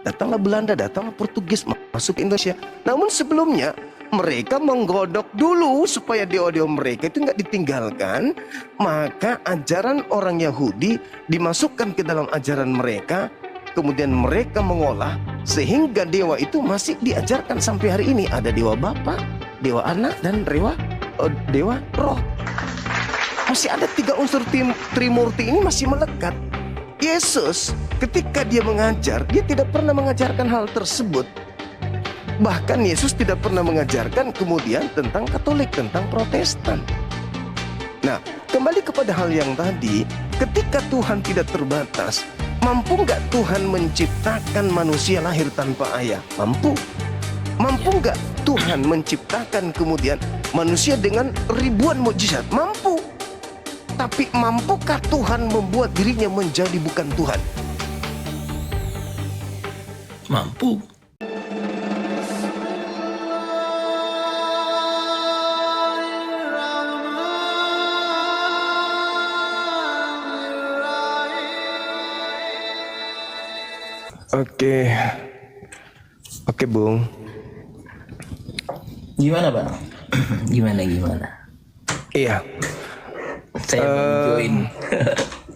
datanglah Belanda, datanglah Portugis masuk ke Indonesia. Namun sebelumnya mereka menggodok dulu supaya dewa-dewa mereka itu nggak ditinggalkan. Maka ajaran orang Yahudi dimasukkan ke dalam ajaran mereka, kemudian mereka mengolah sehingga dewa itu masih diajarkan sampai hari ini. Ada dewa Bapa, dewa Anak, dan dewa Roh. Masih ada 3 unsur Trimurti ini masih melekat. Yesus ketika dia mengajar, dia tidak pernah mengajarkan hal tersebut. Bahkan Yesus tidak pernah mengajarkan kemudian tentang Katolik, tentang Protestan. Nah, kembali kepada hal yang tadi, ketika Tuhan tidak terbatas, mampu nggak Tuhan menciptakan manusia lahir tanpa ayah? Mampu. Mampu nggak Tuhan menciptakan kemudian manusia dengan ribuan mukjizat? Mampu. Tapi mampukah Tuhan membuat dirinya menjadi bukan Tuhan? Mampu. Oke, Bung. Gimana, Bang? Gimana? Iya. Saya join.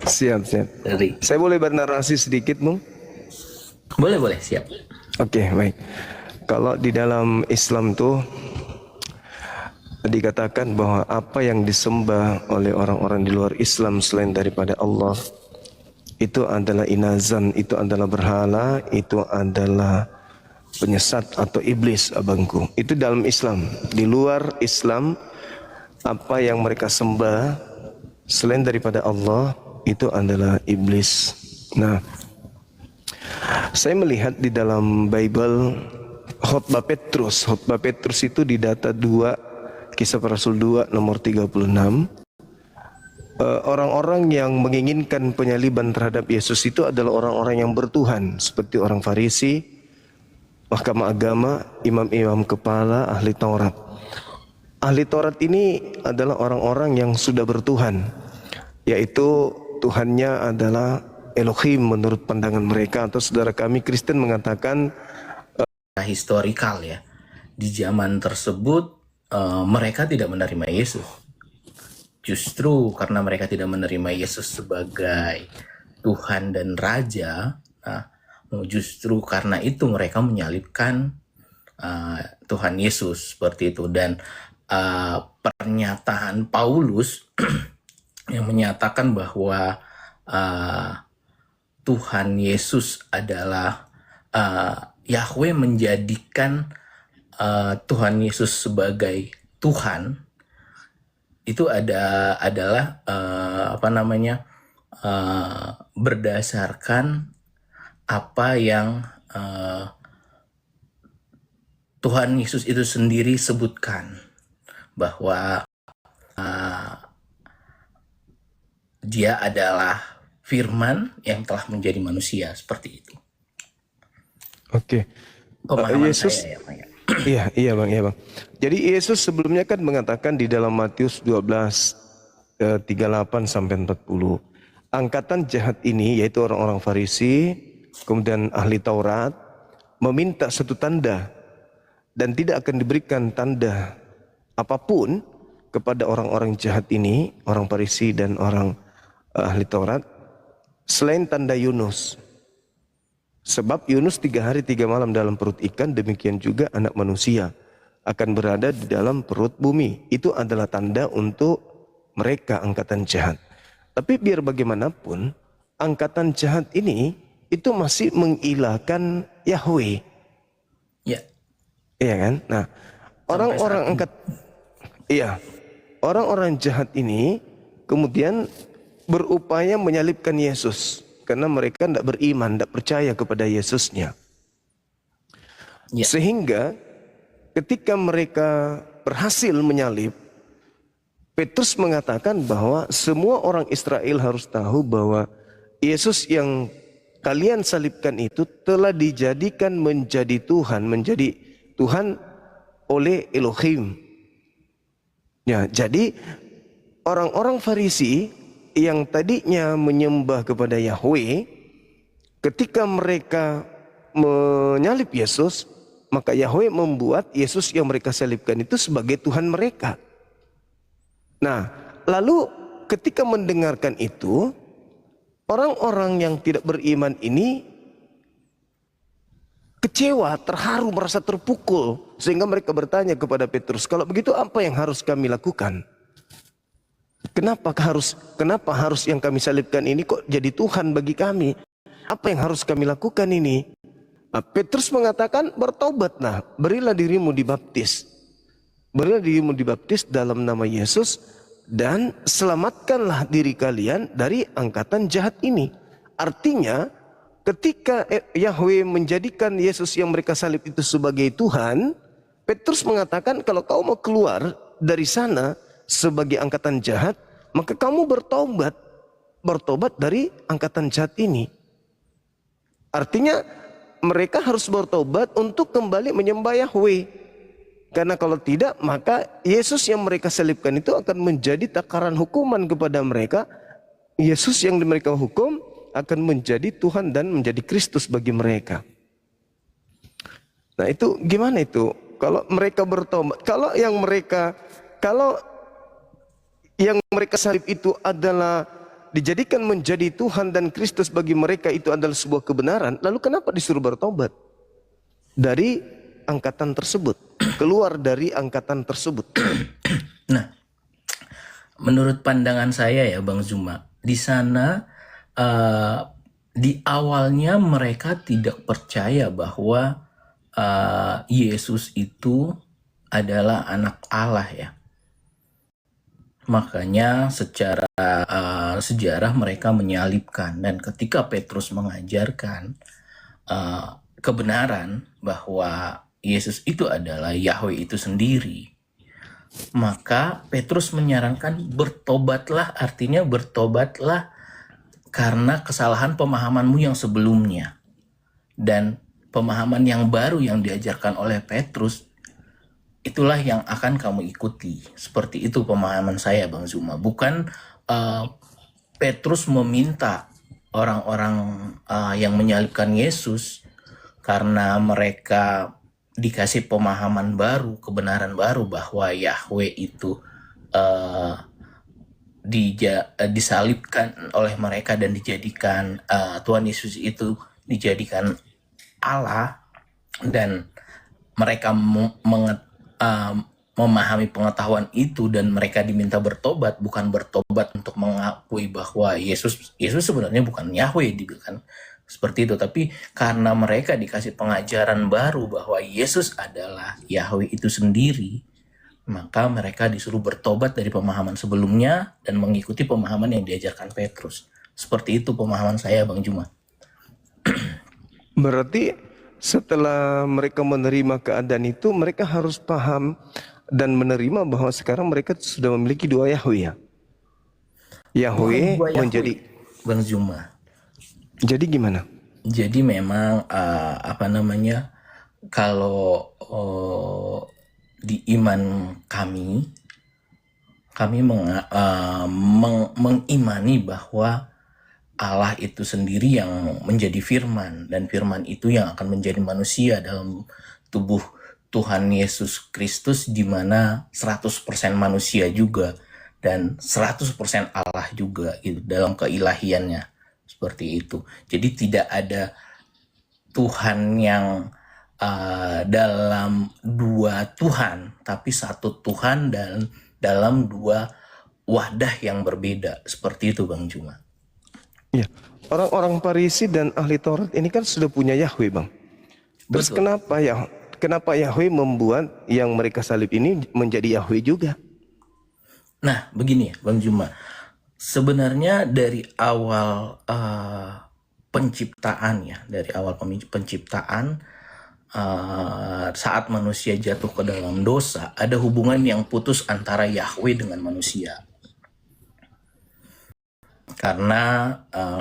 Siap. Dari. Saya boleh bernarasi sedikit, Bung? Boleh, siap. Oke, baik. Kalau di dalam Islam tuh dikatakan bahwa apa yang disembah oleh orang-orang di luar Islam selain daripada Allah itu adalah inazan, itu adalah berhala, itu adalah penyesat atau iblis, abangku. Itu dalam Islam. Di luar Islam, apa yang mereka sembah selain daripada Allah itu adalah iblis. Nah, saya melihat di dalam Bible khotbah Petrus itu di data 2 Kisah Para Rasul 2 nomor 36. Orang-orang yang menginginkan penyaliban terhadap Yesus itu adalah orang-orang yang bertuhan, seperti orang Farisi, mahkamah agama, imam-imam kepala, ahli Taurat. Ahli Taurat ini adalah orang-orang yang sudah bertuhan, yaitu Tuhannya adalah Elohim menurut pandangan mereka, atau saudara kami Kristen mengatakan Historikal ya. Di zaman tersebut mereka tidak menerima Yesus. Justru karena mereka tidak menerima Yesus sebagai Tuhan dan Raja, justru karena itu mereka menyalibkan Tuhan Yesus seperti itu. Dan pernyataan Paulus yang menyatakan bahwa Tuhan Yesus adalah Yahweh menjadikan Tuhan Yesus sebagai Tuhan, itu adalah berdasarkan apa yang Tuhan Yesus itu sendiri sebutkan, bahwa dia adalah Firman yang telah menjadi manusia, seperti itu. Oke. Pemahaman Yesus, saya ya, Pak. iya bang. Jadi Yesus sebelumnya kan mengatakan di dalam Matius 12 38 sampai 40, angkatan jahat ini yaitu orang-orang Farisi, kemudian ahli Taurat, meminta satu tanda dan tidak akan diberikan tanda apapun kepada orang-orang jahat ini, orang Farisi dan orang ahli Taurat, selain tanda Yunus. Sebab Yunus 3 hari 3 malam dalam perut ikan, demikian juga anak manusia akan berada di dalam perut bumi. Itu adalah tanda untuk mereka angkatan jahat. Tapi biar bagaimanapun, angkatan jahat ini itu masih mengilahkan Yahweh. Ya. Iya kan? Nah, orang-orang jahat ini kemudian berupaya menyalibkan Yesus. Karena mereka tidak beriman, tidak percaya kepada Yesusnya. Ya. Sehingga ketika mereka berhasil menyalib, Petrus mengatakan bahwa semua orang Israel harus tahu bahwa Yesus yang kalian salibkan itu telah dijadikan menjadi Tuhan oleh Elohim. Ya, jadi orang-orang Farisi yang tadinya menyembah kepada Yahweh, ketika mereka menyalib Yesus, maka Yahweh membuat Yesus yang mereka salibkan itu sebagai Tuhan mereka. Nah, lalu ketika mendengarkan itu, orang-orang yang tidak beriman ini kecewa, terharu, merasa terpukul. Sehingga mereka bertanya kepada Petrus, kalau begitu apa yang harus kami lakukan? Kenapa harus yang kami salibkan ini kok jadi Tuhan bagi kami? Apa yang harus kami lakukan ini? Nah, Petrus mengatakan, bertobatlah, berilah dirimu dibaptis. Berilah dirimu dibaptis dalam nama Yesus dan selamatkanlah diri kalian dari angkatan jahat ini. Artinya, ketika Yahweh menjadikan Yesus yang mereka salib itu sebagai Tuhan, Petrus mengatakan, kalau kau mau keluar dari sana sebagai angkatan jahat, maka kamu bertobat dari angkatan jahat ini. Artinya mereka harus bertobat untuk kembali menyembah Yahweh. Karena kalau tidak, maka Yesus yang mereka salibkan itu akan menjadi takaran hukuman kepada mereka. Yesus yang mereka hukum akan menjadi Tuhan dan menjadi Kristus bagi mereka. Nah itu gimana itu? Kalau mereka bertobat, kalau yang mereka salib itu adalah dijadikan menjadi Tuhan dan Kristus bagi mereka, itu adalah sebuah kebenaran, lalu kenapa disuruh bertobat dari angkatan tersebut, keluar dari angkatan tersebut? Nah, menurut pandangan saya ya Bang Zuma, di sana di awalnya mereka tidak percaya bahwa Yesus itu adalah anak Allah ya. Makanya secara sejarah mereka menyalibkan, dan ketika Petrus mengajarkan kebenaran bahwa Yesus itu adalah Yahweh itu sendiri, maka Petrus menyarankan bertobatlah, artinya bertobatlah karena kesalahan pemahamanmu yang sebelumnya. Dan pemahaman yang baru yang diajarkan oleh Petrus, itulah yang akan kamu ikuti. Seperti itu pemahaman saya Bang Zuma. Bukan Petrus meminta orang-orang yang menyalibkan Yesus karena mereka dikasih pemahaman baru, kebenaran baru bahwa Yahweh itu disalibkan oleh mereka dan dijadikan Tuhan Yesus itu dijadikan Allah, dan mereka memahami pengetahuan itu dan mereka diminta bertobat, bukan bertobat untuk mengakui bahwa Yesus sebenarnya bukan Yahweh gitu kan. Seperti itu, tapi karena mereka dikasih pengajaran baru bahwa Yesus adalah Yahweh itu sendiri, maka mereka disuruh bertobat dari pemahaman sebelumnya dan mengikuti pemahaman yang diajarkan Petrus. Seperti itu pemahaman saya Bang Juma. Berarti setelah mereka menerima keadaan itu, mereka harus paham dan menerima bahwa sekarang mereka sudah memiliki dua Yahweh ya. Yahweh menjadi Bang Zuma. Jadi gimana? Jadi memang kalau di iman kami mengimani bahwa Allah itu sendiri yang menjadi firman, dan firman itu yang akan menjadi manusia dalam tubuh Tuhan Yesus Kristus, di mana 100% manusia juga dan 100% Allah juga gitu, dalam keilahiannya. Seperti itu. Jadi tidak ada Tuhan yang dalam dua Tuhan, tapi satu Tuhan dan dalam dua wadah yang berbeda. Seperti itu Bang Juma. Ya, orang-orang Farisi dan ahli Taurat ini kan sudah punya Yahweh Bang. Terus Betul. kenapa Yahweh membuat yang mereka salib ini menjadi Yahweh juga? Nah begini ya Bang Juma, sebenarnya dari awal penciptaan ya, dari awal penciptaan, saat manusia jatuh ke dalam dosa, ada hubungan yang putus antara Yahweh dengan manusia. Karena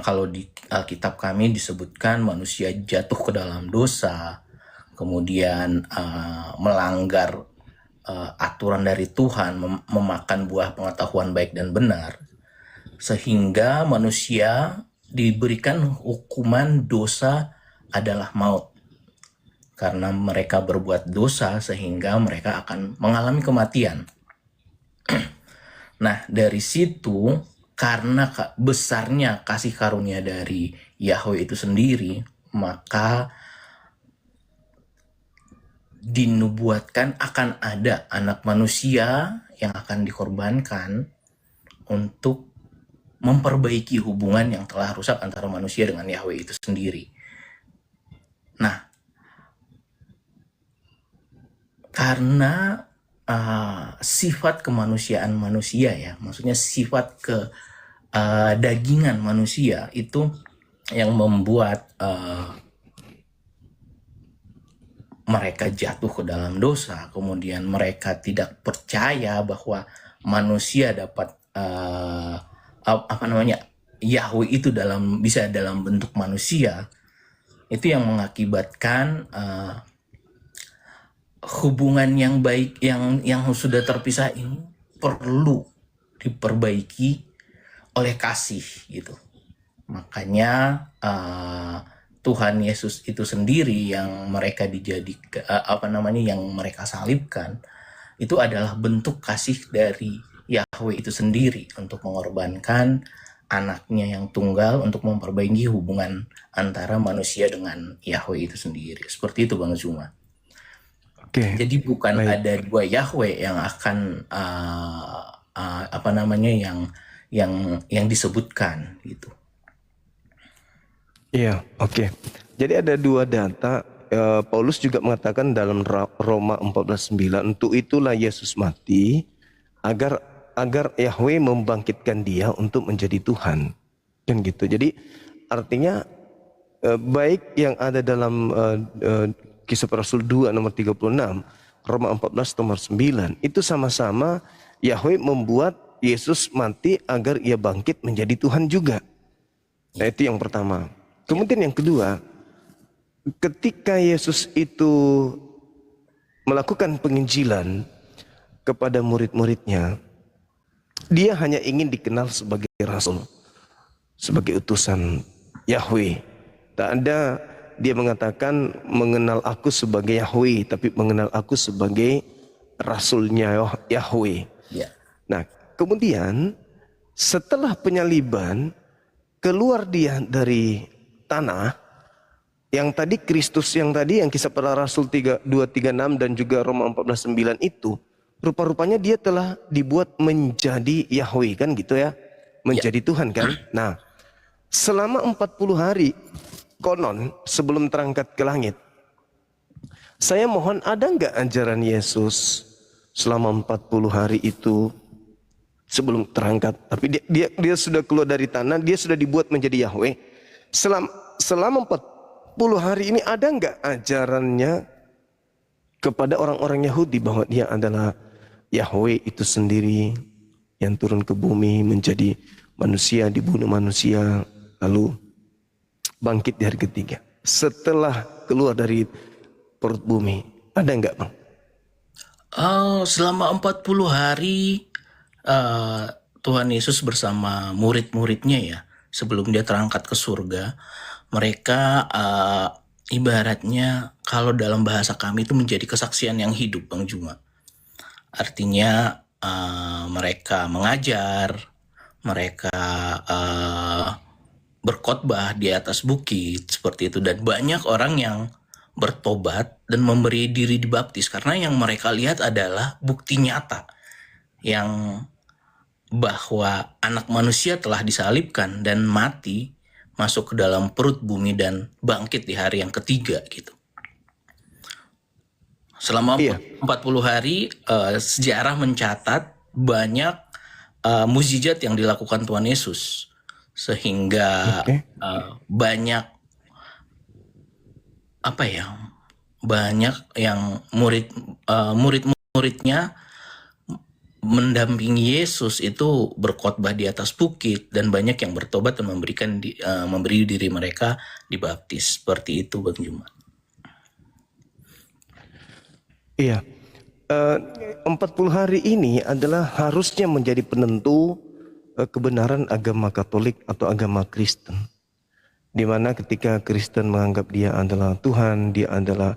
kalau di Alkitab kami disebutkan manusia jatuh ke dalam dosa, kemudian melanggar aturan dari Tuhan, memakan buah pengetahuan baik dan benar, sehingga manusia diberikan hukuman dosa adalah maut. karena mereka berbuat dosa sehingga mereka akan mengalami kematian. Nah, dari situ karena besarnya kasih karunia dari Yahweh itu sendiri, maka dinubuatkan akan ada anak manusia yang akan dikorbankan untuk memperbaiki hubungan yang telah rusak antara manusia dengan Yahweh itu sendiri. Nah, karena sifat kemanusiaan manusia ya, maksudnya sifat dagingan manusia itu yang membuat mereka jatuh ke dalam dosa, kemudian mereka tidak percaya bahwa manusia dapat Yahweh itu bisa dalam bentuk manusia. Itu yang mengakibatkan hubungan yang baik yang sudah terpisah ini perlu diperbaiki oleh kasih gitu. Makanya Tuhan Yesus itu sendiri yang mereka yang mereka salibkan itu adalah bentuk kasih dari Yahweh itu sendiri untuk mengorbankan anaknya yang tunggal untuk memperbaiki hubungan antara manusia dengan Yahweh itu sendiri. Seperti itu Bang Zuma. Oke. Jadi bukan Baik. ada dua Yahweh yang akan yang disebutkan gitu. Iya, oke. Jadi ada dua data. Paulus juga mengatakan dalam Roma 14:9, untuk itulah Yesus mati agar Yahweh membangkitkan dia untuk menjadi Tuhan. Kan gitu. Jadi artinya baik yang ada dalam Kisah Para Rasul 2 nomor 36, Roma 14 nomor 9, itu sama-sama Yahweh membuat Yesus mati agar ia bangkit menjadi Tuhan juga. Nah, itu yang pertama. Kemudian yang kedua, ketika Yesus itu melakukan penginjilan kepada murid-muridnya, dia hanya ingin dikenal sebagai rasul, sebagai utusan Yahweh. Tak ada dia mengatakan mengenal aku sebagai Yahweh, tapi mengenal aku sebagai rasulnya Yahweh. Ya. Nah, kemudian setelah penyaliban, keluar dia dari tanah, yang tadi Kristus yang Kisah Para Rasul 2:36 dan juga Roma 14:9 itu, rupa-rupanya dia telah dibuat menjadi Yahweh, kan gitu ya, menjadi Tuhan kan. Nah, selama 40 hari konon sebelum terangkat ke langit, saya mohon ada nggak ajaran Yesus selama 40 hari itu sebelum terangkat? Tapi dia sudah keluar dari tanah, dia sudah dibuat menjadi Yahweh. Selama 40 hari ini ada nggak ajarannya kepada orang-orang Yahudi bahwa dia adalah Yahweh itu sendiri yang turun ke bumi menjadi manusia, dibunuh manusia, lalu bangkit di hari ketiga setelah keluar dari perut bumi? Ada enggak Bang? Selama 40 hari Tuhan Yesus bersama murid-muridnya ya, sebelum dia terangkat ke surga, mereka ibaratnya kalau dalam bahasa kami itu menjadi kesaksian yang hidup Bang Juma. Artinya mereka mengajar, mereka berkhotbah di atas bukit seperti itu, dan banyak orang yang bertobat dan memberi diri dibaptis karena yang mereka lihat adalah bukti nyata yang bahwa anak manusia telah disalibkan dan mati, masuk ke dalam perut bumi dan bangkit di hari yang ketiga gitu. Selama 40 hari sejarah mencatat banyak mukjizat yang dilakukan Tuhan Yesus, sehingga banyak banyak yang murid-muridnya mendampingi Yesus itu berkhotbah di atas bukit, dan banyak yang bertobat dan memberi diri mereka dibaptis. Seperti itu Bang Juma. Iya. 40 hari ini adalah harusnya menjadi penentu kebenaran agama Katolik atau agama Kristen. Di mana ketika Kristen menganggap dia adalah Tuhan, dia adalah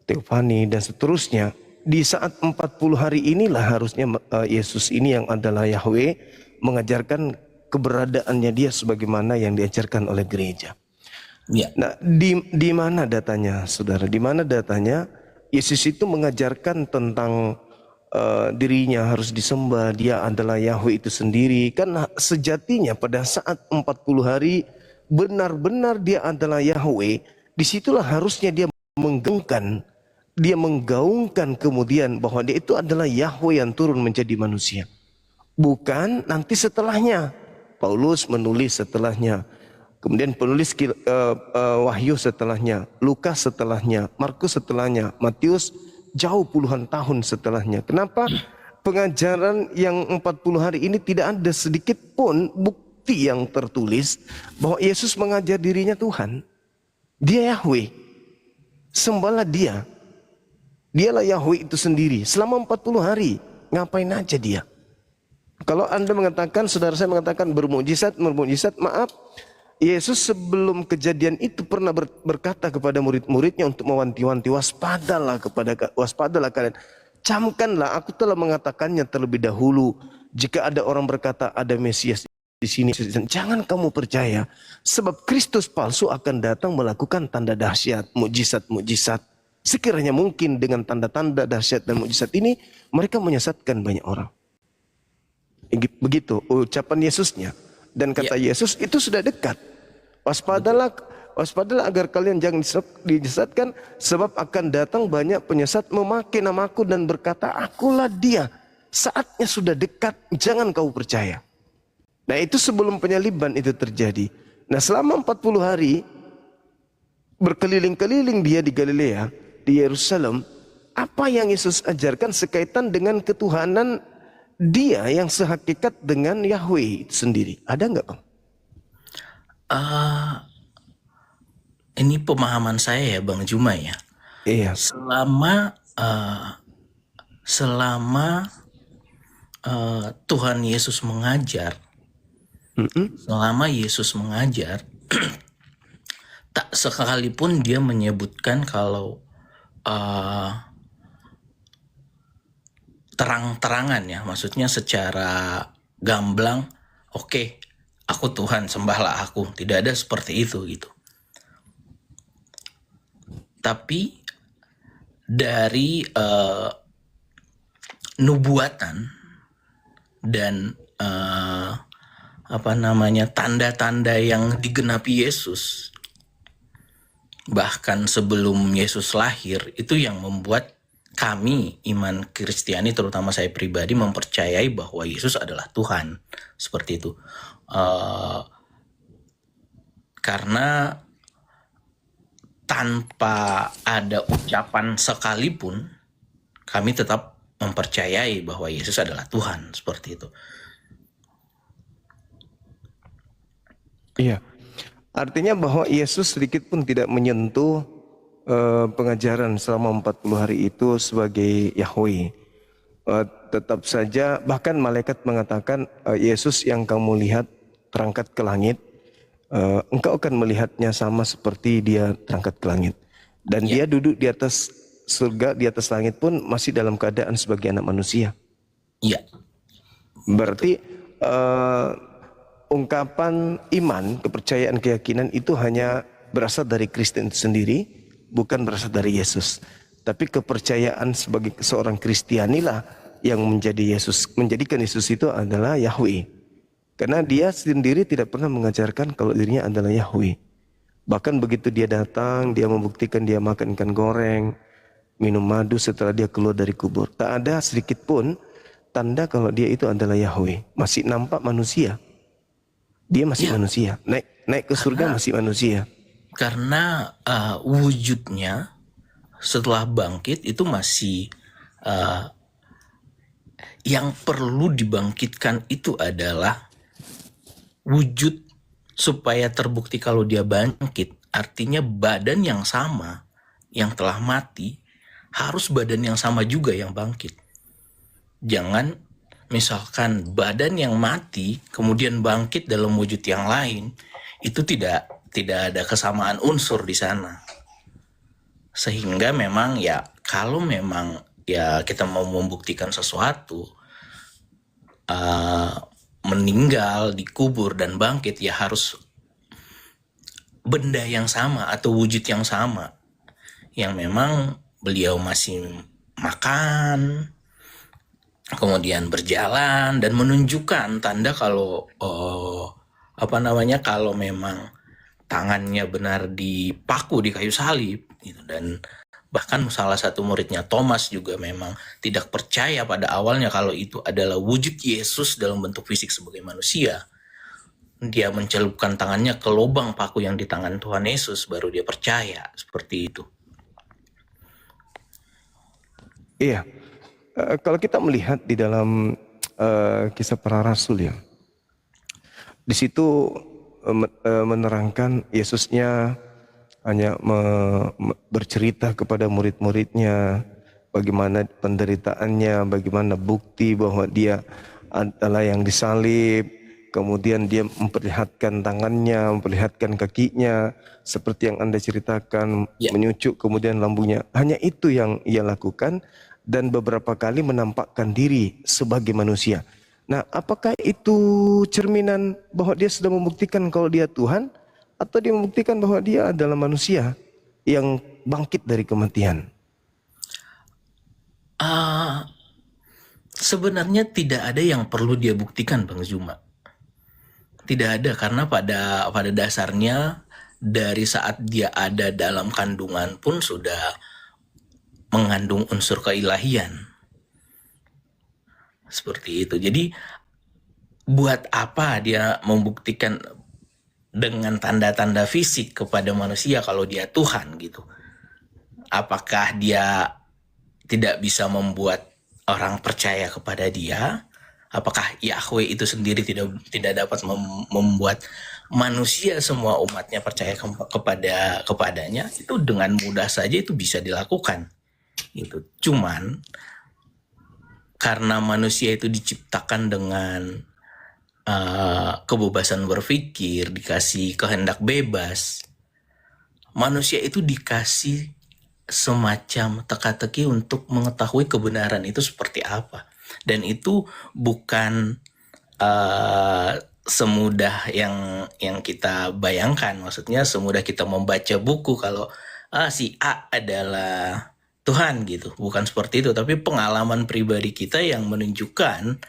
teofani dan seterusnya. Di saat 40 hari inilah harusnya Yesus ini yang adalah Yahweh mengajarkan keberadaannya dia sebagaimana yang diajarkan oleh gereja. Ya. Nah, di mana datanya, saudara? Di mana datanya? Yesus itu mengajarkan tentang dirinya harus disembah, dia adalah Yahweh itu sendiri. Kan sejatinya pada saat 40 hari benar-benar dia adalah Yahweh, disitulah harusnya dia menggaungkan kemudian bahwa dia itu adalah Yahweh yang turun menjadi manusia. Bukan nanti setelahnya. Paulus menulis setelahnya. Kemudian penulis Wahyu setelahnya, Lukas setelahnya, Markus setelahnya, Matius jauh puluhan tahun setelahnya. Kenapa pengajaran yang 40 hari ini tidak ada sedikit pun bukti yang tertulis bahwa Yesus mengajar dirinya Tuhan. Dia Yahweh. Sembahlah dia. Dialah Yahweh itu sendiri. Selama 40 hari, ngapain aja dia? Kalau Anda mengatakan, saudara saya mengatakan bermukjizat, maaf. Yesus sebelum kejadian itu pernah berkata kepada murid-muridnya untuk mewanti-wanti, waspadalah kalian. Camkanlah, aku telah mengatakannya terlebih dahulu. Jika ada orang berkata ada Mesias di sini, jangan kamu percaya. Sebab Kristus palsu akan datang melakukan tanda dahsyat, mukjizat-mukjizat. Sekiranya mungkin dengan tanda-tanda dahsyat dan mukjizat ini, mereka menyesatkan banyak orang. Begitu ucapan Yesusnya. Dan kata Yesus itu sudah dekat. Waspadalah agar kalian jangan disesatkan, sebab akan datang banyak penyesat memakai namaku dan berkata, akulah dia. Saatnya sudah dekat, jangan kau percaya. Nah, itu sebelum penyaliban itu terjadi. Nah, selama 40 hari berkeliling-keliling dia di Galilea, di Yerusalem, apa yang Yesus ajarkan sekaitan dengan ketuhanan dia yang sehakikat dengan Yahweh itu sendiri? Ada nggak, Bang? Ini pemahaman saya ya, Bang Juma ya. Iya. Selama Tuhan Yesus mengajar, tak sekalipun dia menyebutkan kalau terang-terangan ya, maksudnya secara gamblang, oke, aku Tuhan, sembahlah aku. Tidak ada seperti itu gitu. Tapi dari nubuatan dan tanda-tanda yang digenapi Yesus, bahkan sebelum Yesus lahir, itu yang membuat kami iman Kristiani, terutama saya pribadi, mempercayai bahwa Yesus adalah Tuhan. Seperti itu. Karena tanpa ada ucapan sekalipun, kami tetap mempercayai bahwa Yesus adalah Tuhan. Seperti itu. Iya. Artinya bahwa Yesus sedikit pun tidak menyentuh pengajaran selama 40 hari itu sebagai Yahweh. Tetap saja, bahkan malaikat mengatakan, Yesus yang kamu lihat terangkat ke langit, engkau akan melihatnya sama seperti dia terangkat ke langit. Dan dia duduk di atas surga, di atas langit pun masih dalam keadaan sebagai anak manusia. Iya. Berarti ungkapan iman, kepercayaan, keyakinan itu hanya berasal dari Kristen itu sendiri, bukan berasal dari Yesus. Tapi kepercayaan sebagai seorang Kristianilah yang menjadikan Yesus itu adalah Yahweh. Karena dia sendiri tidak pernah mengajarkan kalau dirinya adalah Yahweh. Bahkan begitu dia datang, dia membuktikan dia makan ikan goreng, minum madu setelah dia keluar dari kubur. Tak ada sedikit pun tanda kalau dia itu adalah Yahweh. Masih nampak manusia. Dia masih manusia. Naik ke surga masih manusia. Karena wujudnya setelah bangkit itu masih yang perlu dibangkitkan itu adalah wujud supaya terbukti kalau dia bangkit. Artinya badan yang sama yang telah mati harus badan yang sama juga yang bangkit. Jangan misalkan badan yang mati kemudian bangkit dalam wujud yang lain, itu tidak ada kesamaan unsur di sana. Sehingga memang ya kalau memang ya kita mau membuktikan sesuatu, meninggal, dikubur dan bangkit, ya harus benda yang sama atau wujud yang sama, yang memang beliau masih makan, kemudian berjalan dan menunjukkan tanda kalau kalau memang tangannya benar dipaku di kayu salib gitu. Dan bahkan salah satu muridnya Thomas juga memang tidak percaya pada awalnya kalau itu adalah wujud Yesus dalam bentuk fisik sebagai manusia. Dia mencelupkan tangannya ke lubang paku yang di tangan Tuhan Yesus, baru dia percaya. Seperti itu. Iya. Kalau kita melihat di dalam kisah para rasul ya, di situ menerangkan Yesusnya hanya bercerita kepada murid-muridnya bagaimana penderitaannya, bagaimana bukti bahwa dia adalah yang disalib. Kemudian dia memperlihatkan tangannya, memperlihatkan kakinya, seperti yang Anda ceritakan, menyucuk kemudian lambungnya. Hanya itu yang ia lakukan, dan beberapa kali menampakkan diri sebagai manusia. Nah, apakah itu cerminan bahwa dia sudah membuktikan kalau dia Tuhan, atau dia membuktikan bahwa dia adalah manusia yang bangkit dari kematian? Sebenarnya tidak ada yang perlu dia buktikan, Bang Zuma. Tidak ada, karena pada dasarnya dari saat dia ada dalam kandungan pun sudah mengandung unsur keilahian. Seperti itu. Jadi buat apa dia membuktikan dengan tanda-tanda fisik kepada manusia kalau dia Tuhan gitu? Apakah dia tidak bisa membuat orang percaya kepada dia? Apakah Yahweh itu sendiri tidak dapat membuat manusia semua umatnya percaya kepadanya? Itu dengan mudah saja itu bisa dilakukan. Itu cuman karena manusia itu diciptakan dengan kebebasan berpikir, dikasih kehendak bebas, manusia itu dikasih semacam teka-teki untuk mengetahui kebenaran itu seperti apa. Dan itu bukan semudah yang kita bayangkan. Maksudnya semudah kita membaca buku kalau si A adalah Tuhan gitu. Bukan seperti itu. Tapi pengalaman pribadi kita yang menunjukkan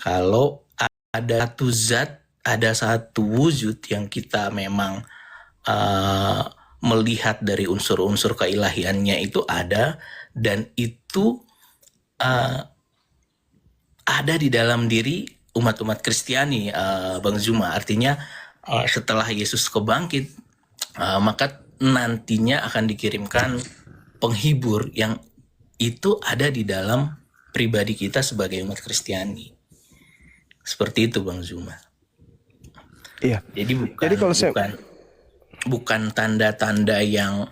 kalau ada satu zat, ada satu wujud yang kita memang melihat dari unsur-unsur keilahiannya itu ada. Dan itu ada di dalam diri umat-umat Kristiani, Bang Zuma. Artinya setelah Yesus kebangkit, maka nantinya akan dikirimkan penghibur yang itu ada di dalam pribadi kita sebagai umat Kristiani. Seperti itu, Bang Zuma. Iya. Jadi bukan tanda-tanda yang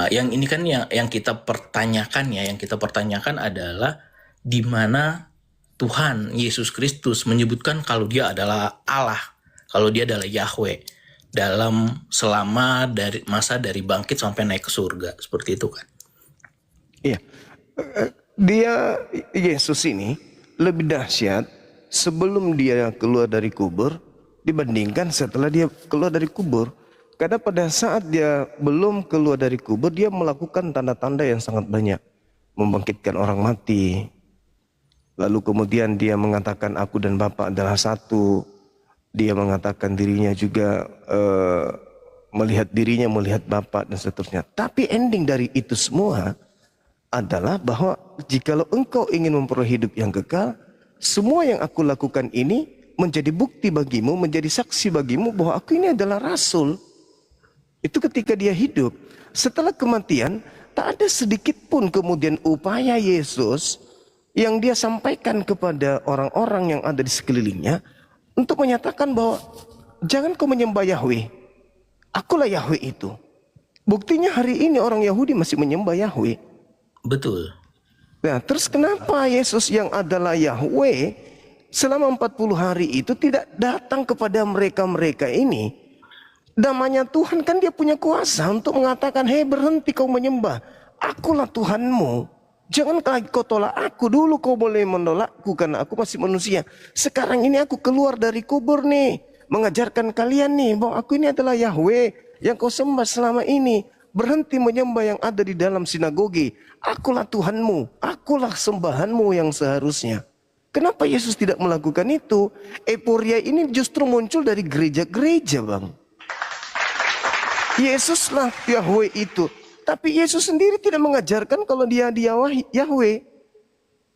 ini kan yang kita pertanyakan ya, yang kita pertanyakan adalah di mana Tuhan Yesus Kristus menyebutkan kalau dia adalah Allah, kalau dia adalah Yahweh dalam selama dari masa dari bangkit sampai naik ke surga, seperti itu kan? Iya, Yesus ini lebih dahsyat sebelum dia keluar dari kubur dibandingkan setelah dia keluar dari kubur. Karena pada saat dia belum keluar dari kubur, dia melakukan tanda-tanda yang sangat banyak, membangkitkan orang mati. Lalu kemudian dia mengatakan aku dan Bapa adalah satu. Dia mengatakan dirinya juga melihat Bapa dan seterusnya. Tapi ending dari itu semua adalah bahwa jikalau engkau ingin memperoleh hidup yang kekal, semua yang aku lakukan ini menjadi bukti bagimu, menjadi saksi bagimu bahwa aku ini adalah rasul. Itu ketika dia hidup. Setelah kematian, tak ada sedikit pun kemudian upaya Yesus yang dia sampaikan kepada orang-orang yang ada di sekelilingnya untuk menyatakan bahwa jangan kau menyembah Yahweh, akulah Yahweh itu. Buktinya hari ini orang Yahudi masih menyembah Yahweh. Betul. Nah, terus kenapa Yesus yang adalah Yahweh selama 40 hari itu tidak datang kepada mereka-mereka ini Namanya Tuhan kan dia punya kuasa untuk mengatakan, hei berhenti kau menyembah. Akulah Tuhanmu. Jangan lagi kau tolak aku. Dulu kau boleh menolakku karena aku masih manusia. Sekarang ini aku keluar dari kubur nih. Mengajarkan kalian nih bahwa aku ini adalah Yahweh yang kau sembah selama ini. Berhenti menyembah yang ada di dalam sinagogi. Akulah Tuhanmu. Akulah sembahanmu yang seharusnya. Kenapa Yesus tidak melakukan itu? Euforia ini justru muncul dari gereja-gereja, Bang. Yesuslah Yahweh itu. Tapi Yesus sendiri tidak mengajarkan kalau dia Yahweh.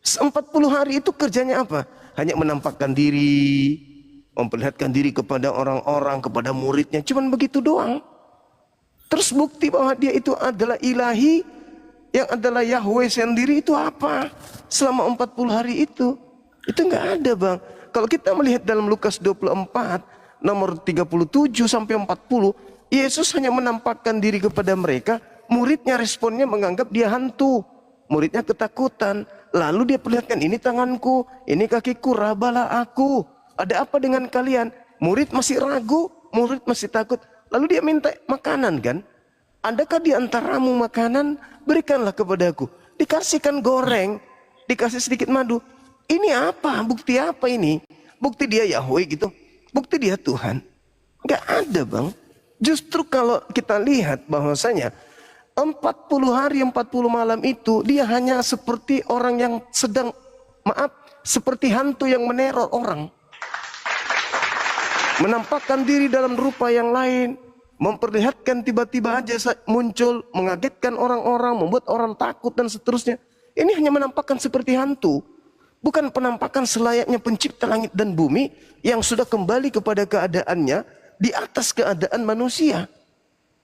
40 hari itu kerjanya apa? Hanya menampakkan diri, memperlihatkan diri kepada orang-orang, kepada muridnya. Cuman begitu doang. Terus bukti bahwa dia itu adalah ilahi, yang adalah Yahweh sendiri itu apa? Selama 40 hari itu. Itu enggak ada, Bang. Kalau kita melihat dalam Lukas 24, nomor 37 sampai 40, Yesus hanya menampakkan diri kepada mereka. Muridnya responnya menganggap dia hantu. Muridnya ketakutan. Lalu dia perlihatkan, ini tanganku, ini kakiku, rabalah aku. Ada apa dengan kalian? Murid masih ragu, murid masih takut. Lalu dia minta makanan kan? Adakah di antaramu makanan? Berikanlah kepadaku. Dikasihkan goreng, dikasih sedikit madu. Ini apa? Bukti apa ini? Bukti dia Yahweh gitu? Bukti dia Tuhan? Gak ada, Bang. Justru kalau kita lihat bahwasanya 40 hari 40 malam itu dia hanya seperti orang yang sedang, seperti hantu yang meneror orang. Menampakkan diri dalam rupa yang lain, memperlihatkan tiba-tiba aja muncul, mengagetkan orang-orang, membuat orang takut dan seterusnya. Ini hanya menampakkan seperti hantu. Bukan penampakan selayaknya pencipta langit dan bumi yang sudah kembali kepada keadaannya di atas keadaan manusia.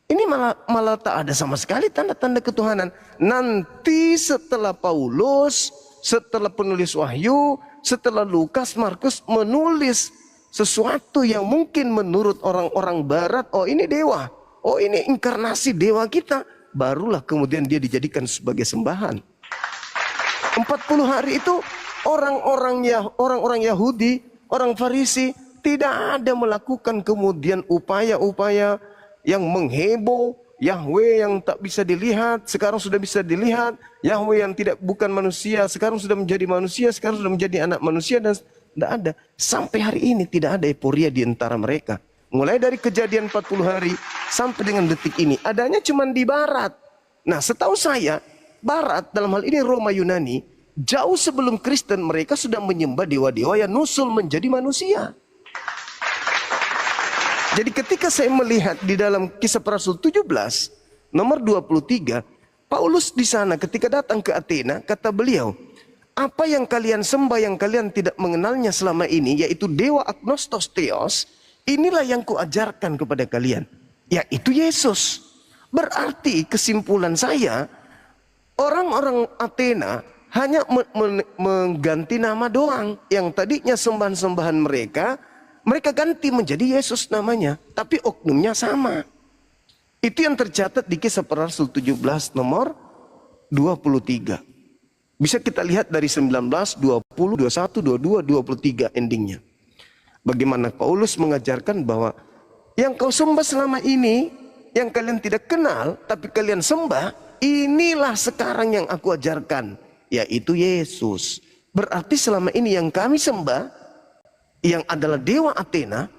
Ini malah tak ada sama sekali tanda-tanda ketuhanan. Nanti setelah Paulus, setelah penulis Wahyu, setelah Lukas, Markus menulis sesuatu yang mungkin menurut orang-orang barat, oh ini dewa, oh ini inkarnasi dewa kita, barulah kemudian dia dijadikan sebagai sembahan. 40 hari itu orang-orang Yahudi, orang Farisi tidak ada melakukan kemudian upaya-upaya yang mengheboh. Yahweh yang tak bisa dilihat sekarang sudah bisa dilihat. Yahweh yang bukan manusia sekarang sudah menjadi manusia, sekarang sudah menjadi anak manusia, dan tidak ada. Sampai hari ini tidak ada euforia di antara mereka. Mulai dari kejadian 40 hari sampai dengan detik ini adanya cuma di barat. Nah, setahu saya barat dalam hal ini Roma Yunani, jauh sebelum Kristen mereka sudah menyembah dewa-dewa yang nusul menjadi manusia. Jadi ketika saya melihat di dalam Kisah Para Rasul 17 nomor 23, Paulus di sana ketika datang ke Athena, kata beliau, apa yang kalian sembah yang kalian tidak mengenalnya selama ini, yaitu dewa agnostos theos, inilah yang kuajarkan kepada kalian, yaitu Yesus. Berarti kesimpulan saya, orang-orang Athena hanya mengganti nama doang. Yang tadinya sembahan-sembahan mereka ganti menjadi Yesus namanya, tapi oknumnya sama. Itu yang tercatat di Kisah Para Rasul 17 nomor 23. Bisa kita lihat dari 19, 20, 21, 22, 23 endingnya. Bagaimana Paulus mengajarkan bahwa yang kau sembah selama ini, yang kalian tidak kenal tapi kalian sembah, inilah sekarang yang aku ajarkan, yaitu Yesus. Berarti selama ini yang kami sembah, yang adalah dewa Athena,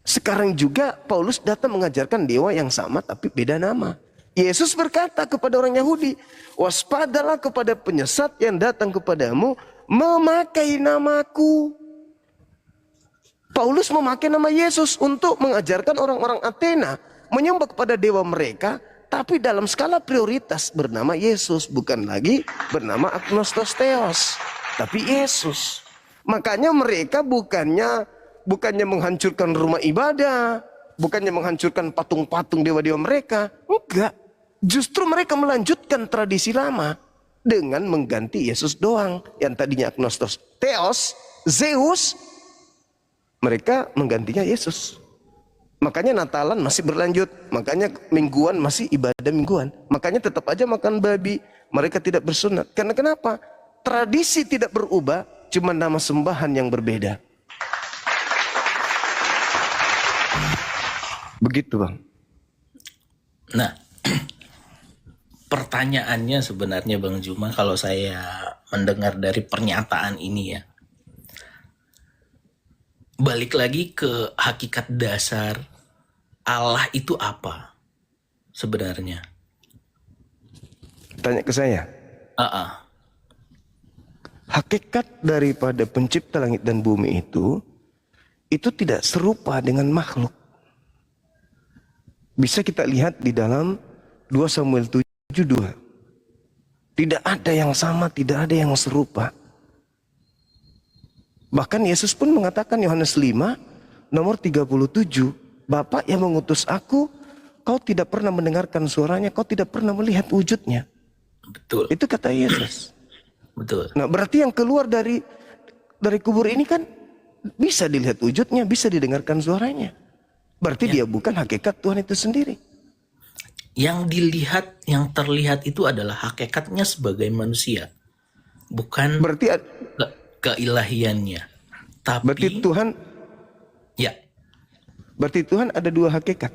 sekarang juga Paulus datang mengajarkan dewa yang sama tapi beda nama. Yesus berkata kepada orang Yahudi, waspadalah kepada penyesat yang datang kepadamu memakai namaku. Paulus memakai nama Yesus untuk mengajarkan orang-orang Athena menyembah kepada dewa mereka, tapi dalam skala prioritas bernama Yesus, bukan lagi bernama agnostos theos, tapi Yesus. Makanya mereka bukannya menghancurkan rumah ibadah, bukannya menghancurkan patung-patung dewa-dewa mereka. Enggak. Justru mereka melanjutkan tradisi lama dengan mengganti Yesus doang. Yang tadinya agnostos theos, Zeus, mereka menggantinya Yesus. Makanya Natalan masih berlanjut, makanya mingguan masih ibadah mingguan, makanya tetap aja makan babi, mereka tidak bersunat. Karena kenapa? Tradisi tidak berubah, cuma nama sembahan yang berbeda. Begitu Bang. Nah, pertanyaannya sebenarnya Bang Juma, kalau saya mendengar dari pernyataan ini ya, balik lagi ke hakikat dasar Allah itu apa sebenarnya? Tanya ke saya. Ah, Hakikat daripada pencipta langit dan bumi itu tidak serupa dengan makhluk. Bisa kita lihat di dalam 2 Samuel 7:2. Tidak ada yang sama, tidak ada yang serupa. Bahkan Yesus pun mengatakan Yohanes 5 nomor 37, Bapa yang mengutus aku, kau tidak pernah mendengarkan suaranya, kau tidak pernah melihat wujudnya. betul, Itu kata Yesus. betul. Nah, berarti yang keluar dari kubur ini kan bisa dilihat wujudnya, bisa didengarkan suaranya. Berarti dia bukan hakikat Tuhan itu sendiri. Yang dilihat, yang terlihat itu adalah hakikatnya sebagai manusia, bukan Berarti keilahiannya. berarti Tapi Tuhan ya, berarti Tuhan ada 2 hakikat.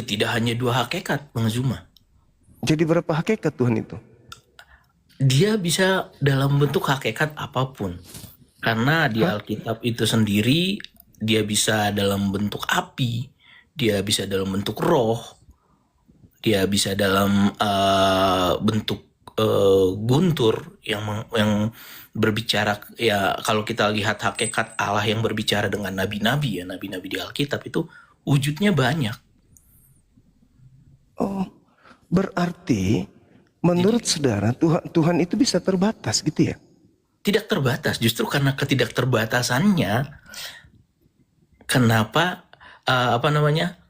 tidak hanya 2 hakikat, Bang Zuma. Jadi berapa hakikat Tuhan itu? Dia bisa dalam bentuk hakikat apapun. Karena di Alkitab itu sendiri, dia bisa dalam bentuk api, dia bisa dalam bentuk roh, dia bisa dalam bentuk guntur yang berbicara. Ya, kalau kita lihat hakikat Allah yang berbicara dengan nabi-nabi, ya, nabi-nabi di Alkitab itu wujudnya banyak. Oh, berarti menurut saudara Tuhan itu bisa terbatas gitu ya? Tidak terbatas, justru karena ketidakterbatasannya, kenapa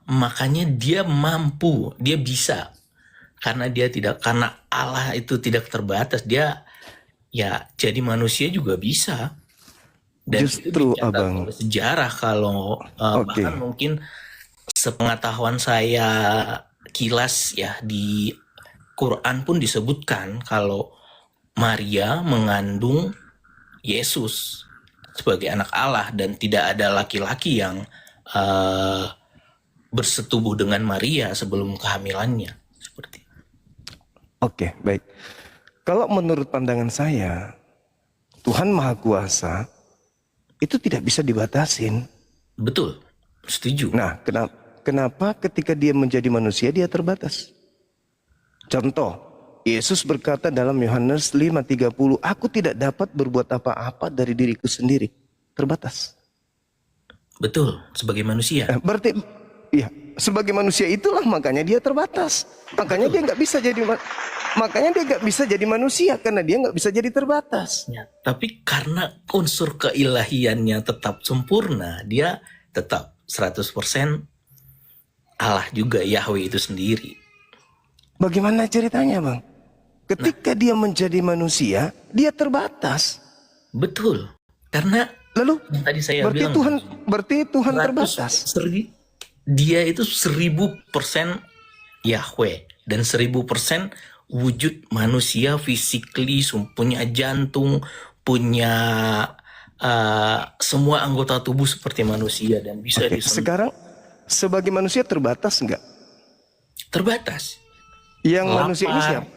makanya dia mampu, dia bisa, karena Allah itu tidak terbatas, dia ya jadi manusia juga bisa. Dan itu Justru dicatat Abang. oleh sejarah. Kalau Oke. bahkan mungkin sepengetahuan saya kilas ya, di Quran pun disebutkan kalau Maria mengandung Yesus sebagai anak Allah, dan tidak ada laki-laki yang bersetubuh dengan Maria sebelum kehamilannya. Seperti itu. Oke, baik. Kalau menurut pandangan saya, Tuhan Maha Kuasa itu tidak bisa dibatasin. Betul, setuju. Nah, kenapa ketika dia menjadi manusia dia terbatas? Contoh, Yesus berkata dalam Yohanes 5:30, aku tidak dapat berbuat apa-apa dari diriku sendiri. Terbatas. Betul, sebagai manusia. Berarti, ya, sebagai manusia itulah makanya dia terbatas. Makanya dia nggak bisa jadi manusia karena dia nggak bisa jadi terbatas. Ya, tapi karena unsur keilahiannya tetap sempurna, dia tetap 100% Allah juga, Yahweh itu sendiri. Bagaimana ceritanya, Bang? Ketika dia menjadi manusia, dia terbatas. Betul, karena Lalu yang tadi saya berarti bilang, Tuhan terbatas. dia itu 1000% Yahweh dan 1000% wujud manusia, physically, punya jantung, punya semua anggota tubuh seperti manusia, dan bisa Oke, sekarang sebagai manusia terbatas enggak? terbatas. Yang Lapar. manusia ini siapa?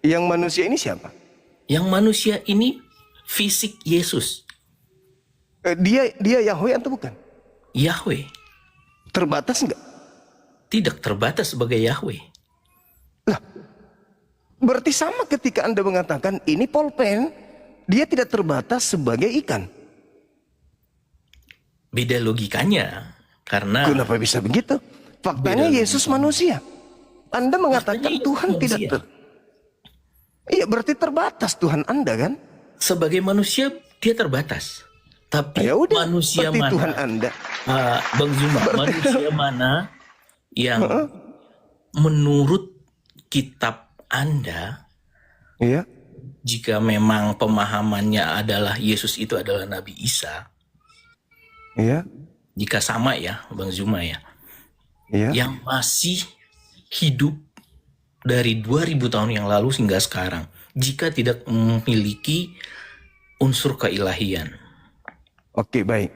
Yang manusia ini siapa? Yang manusia ini fisik Yesus, Dia Yahweh atau bukan? Yahweh. Terbatas enggak? Tidak terbatas sebagai Yahweh. Lah, berarti sama ketika Anda mengatakan ini pulpen, dia tidak terbatas sebagai ikan. Beda logikanya, karena Kenapa bisa begitu? Faktanya Yesus manusia. Anda mengatakan Faktanya Tuhan manusia. tidak Iya, berarti terbatas Tuhan Anda kan? sebagai manusia dia terbatas. Tapi Ya udah, manusia berarti mana, Tuhan Anda. Bang Zuma, manusia mana yang menurut kitab Anda, Iya. jika memang pemahamannya adalah Yesus itu adalah Nabi Isa, Iya. jika sama ya Bang Zuma ya, Iya. yang masih hidup dari 2000 tahun yang lalu hingga sekarang, jika tidak memiliki unsur keilahian. Oke, baik.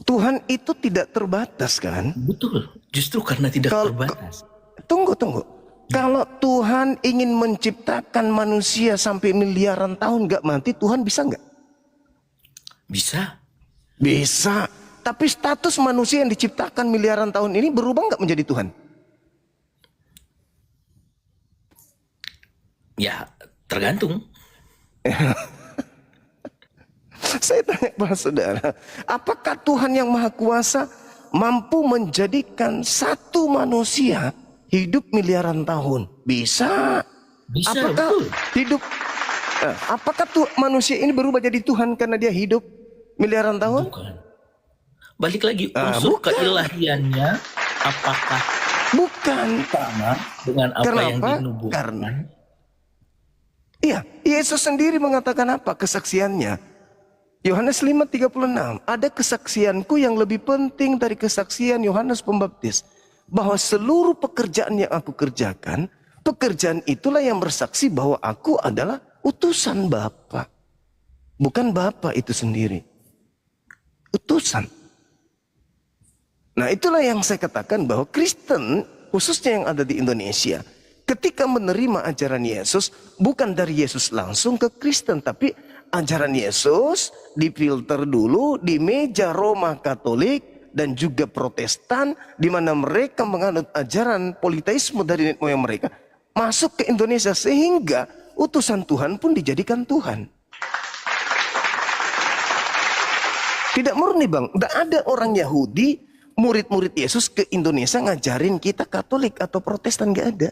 Tuhan itu tidak terbatas kan? Betul. Justru karena tidak Kalau terbatas. tunggu. Kalau Tuhan ingin menciptakan manusia sampai miliaran tahun nggak mati, Tuhan bisa nggak? Bisa. Bisa. Tapi status manusia yang diciptakan miliaran tahun ini berubah nggak menjadi Tuhan? Ya, tergantung. Saya tanya kepada saudara, apakah Tuhan yang Maha Kuasa mampu menjadikan satu manusia hidup miliaran tahun? Bisa. Bisa, Apakah betul. hidup? Apakah manusia ini berubah jadi Tuhan karena dia hidup miliaran tahun? Bukan. Balik lagi, unsur Bukan. keilahiannya apakah Bukan. sama dengan apa yang Kenapa? dinubuatkan? Karena iya, Yesus sendiri mengatakan apa kesaksiannya? Yohanes 5:36, ada kesaksianku yang lebih penting dari kesaksian Yohanes Pembaptis, bahwa seluruh pekerjaan yang aku kerjakan, pekerjaan itulah yang bersaksi bahwa aku adalah utusan Bapa. Bukan Bapa itu sendiri. Utusan. Nah, itulah yang saya katakan bahwa Kristen, khususnya yang ada di Indonesia, ketika menerima ajaran Yesus, bukan dari Yesus langsung ke Kristen, tapi ajaran Yesus difilter dulu di meja Roma Katolik dan juga Protestan, di mana mereka menganut ajaran politeisme dari nenek moyang mereka, masuk ke Indonesia sehingga utusan Tuhan pun dijadikan Tuhan. Tidak murni bang, tidak ada orang Yahudi, murid-murid Yesus ke Indonesia ngajarin kita Katolik atau Protestan, nggak ada.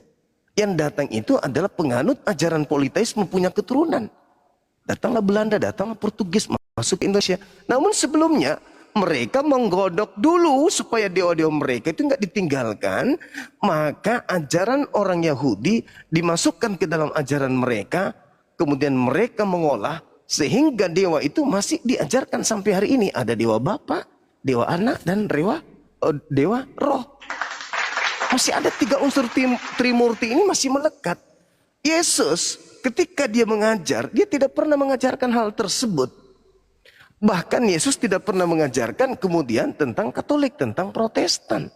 Yang datang itu adalah penganut ajaran politeisme punya keturunan. Datanglah Belanda, datanglah Portugis masuk ke Indonesia. Namun sebelumnya mereka menggodok dulu supaya dewa-dewa mereka itu nggak ditinggalkan. Maka ajaran orang Yahudi dimasukkan ke dalam ajaran mereka. Kemudian mereka mengolah sehingga dewa itu masih diajarkan sampai hari ini. Ada dewa Bapa, dewa Anak, dan dewa Roh. Masih ada 3 unsur Trimurti ini masih melekat. Yesus ketika dia mengajar, dia tidak pernah mengajarkan hal tersebut. Bahkan Yesus tidak pernah mengajarkan kemudian tentang Katolik, tentang Protestan.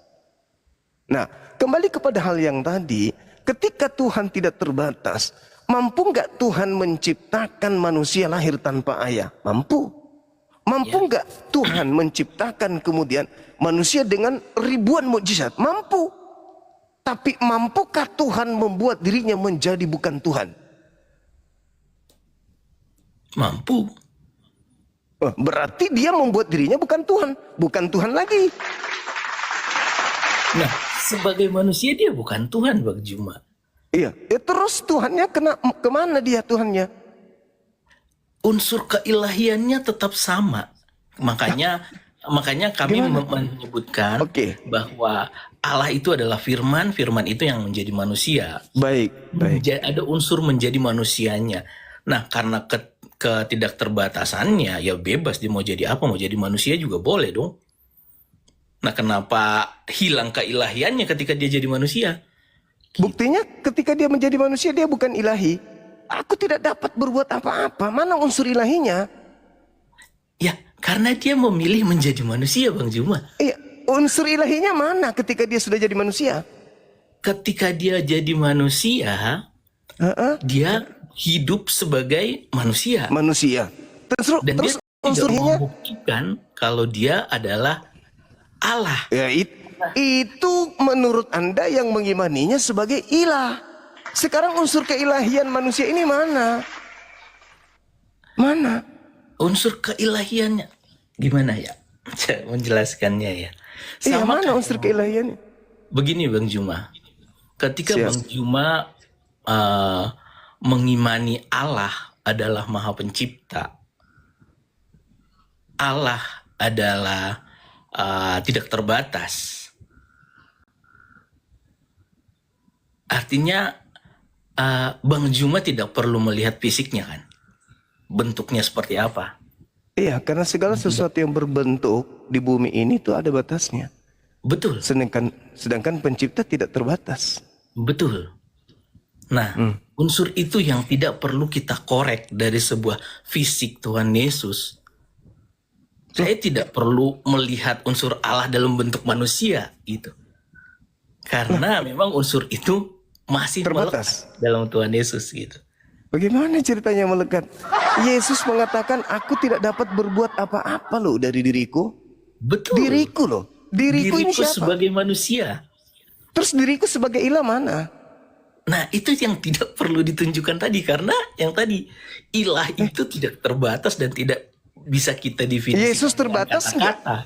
Nah, kembali kepada hal yang tadi, ketika Tuhan tidak terbatas, mampu nggak Tuhan menciptakan manusia lahir tanpa ayah? Mampu. Mampu nggak Tuhan menciptakan kemudian manusia dengan ribuan mukjizat? Mampu. Tapi mampukah Tuhan membuat dirinya menjadi bukan Tuhan? Mampu. Berarti dia membuat dirinya bukan Tuhan. Bukan Tuhan lagi. Nah, sebagai manusia dia bukan Tuhan, Bang Juma. Iya. Terus Tuhannya kemana dia Tuhannya? Unsur keilahiannya tetap sama. Makanya kami menyebutkan bahwa Allah itu adalah firman, firman itu yang menjadi manusia. Baik. Ada unsur menjadi manusianya. Nah, karena ketidakterbatasannya, ya bebas dia mau jadi apa, mau jadi manusia juga boleh dong. Nah, kenapa hilang keilahiannya ketika dia jadi manusia? Buktinya ketika dia menjadi manusia dia bukan ilahi. Aku tidak dapat berbuat apa-apa. Mana unsur ilahinya? Ya, karena dia memilih menjadi manusia, Bang Juma. Iya, unsur ilahinya mana ketika dia sudah jadi manusia? Ketika dia jadi manusia, dia hidup sebagai manusia. Dan Terus dia unsurnya tidak membuktikan kalau dia adalah Allah. Ya, itu menurut Anda yang mengimaninya sebagai ilah. Sekarang unsur keilahian manusia ini mana? Mana? Unsur keilahiannya gimana ya? Menjelaskannya ya. Sama mana unsur keilahiannya? Begini Bang Juma. Ketika Bang Juma mengimani Allah adalah Maha Pencipta, Allah adalah tidak terbatas. Artinya Bang Juma tidak perlu melihat fisiknya kan, bentuknya seperti apa. Iya, karena segala sesuatu yang berbentuk di bumi ini itu ada batasnya. Betul. Sedangkan pencipta tidak terbatas. Betul. Nah, unsur itu yang tidak perlu kita korek dari sebuah fisik Tuhan Yesus. Saya tidak perlu melihat unsur Allah dalam bentuk manusia gitu. Karena memang unsur itu masih melekat Terbatas. dalam Tuhan Yesus gitu. Bagaimana ceritanya melekat? Yesus mengatakan, aku tidak dapat berbuat apa-apa loh dari diriku. Betul. Diriku loh. Diriku ini siapa? sebagai manusia. Terus diriku sebagai ilah mana? Nah, itu yang tidak perlu ditunjukkan tadi. Karena yang tadi, ilah itu tidak terbatas dan tidak bisa kita definisikan Yesus dengan terbatas nggak? kata-kata.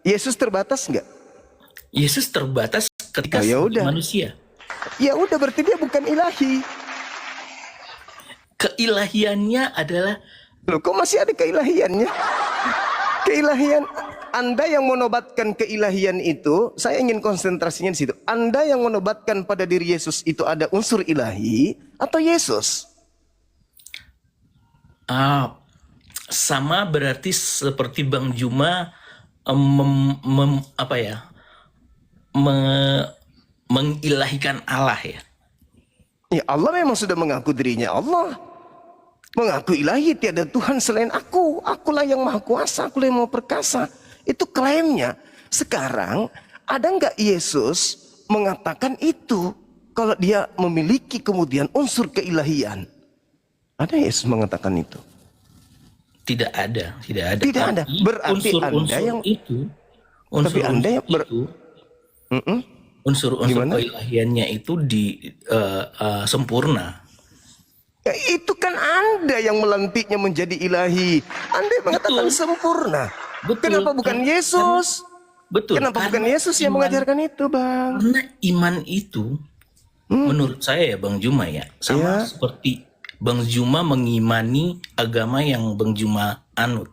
Yesus terbatas nggak? Yesus terbatas ketika Oh, ya sebagai udah. manusia. Ya udah, berarti dia bukan ilahi. Keilahiannya adalah Loh, kok masih ada keilahiannya? Keilahian Anda yang menobatkan keilahian itu, saya ingin konsentrasinya di situ. Anda yang menobatkan pada diri Yesus itu ada unsur ilahi atau Yesus? sama berarti seperti Bang Juma apa ya, mengilahikan Allah ya. Ya, Allah memang sudah mengaku dirinya Allah. Mengaku ilahi, tiada Tuhan selain aku. Akulah yang maha kuasa, akulah yang maha perkasa. Itu klaimnya. Sekarang, ada nggak Yesus mengatakan itu? Kalau dia memiliki kemudian unsur keilahian. Ada Yesus mengatakan itu? Tidak ada. Tidak ada. Tapi Berarti Anda yang... Tapi Anda yang unsur-unsur Gimana? keilahiannya itu sempurna. Ya, itu kan Anda yang melantiknya menjadi ilahi. Anda yang mengatakan Betul. sempurna. Betul. Kenapa bukan Yesus? Betul. Kenapa bukan Karena Yesus yang iman- mengajarkan itu, Bang? Karena iman itu, menurut saya ya Bang Juma ya, sama Ya. seperti Bang Juma mengimani agama yang Bang Juma anut.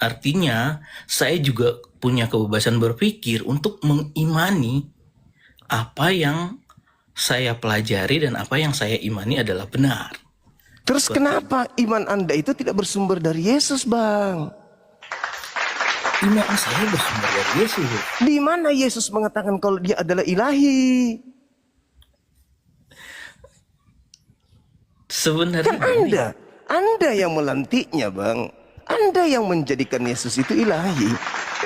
Artinya, saya juga punya kebebasan berpikir untuk mengimani apa yang saya pelajari dan apa yang saya imani adalah benar. Terus kenapa iman Anda itu tidak bersumber dari Yesus, Bang? Iman saya bersumber dari Yesus. Di mana Yesus mengatakan kalau dia adalah ilahi? Sebenarnya Kan Anda yang melantiknya, Bang. Anda yang menjadikan Yesus itu ilahi.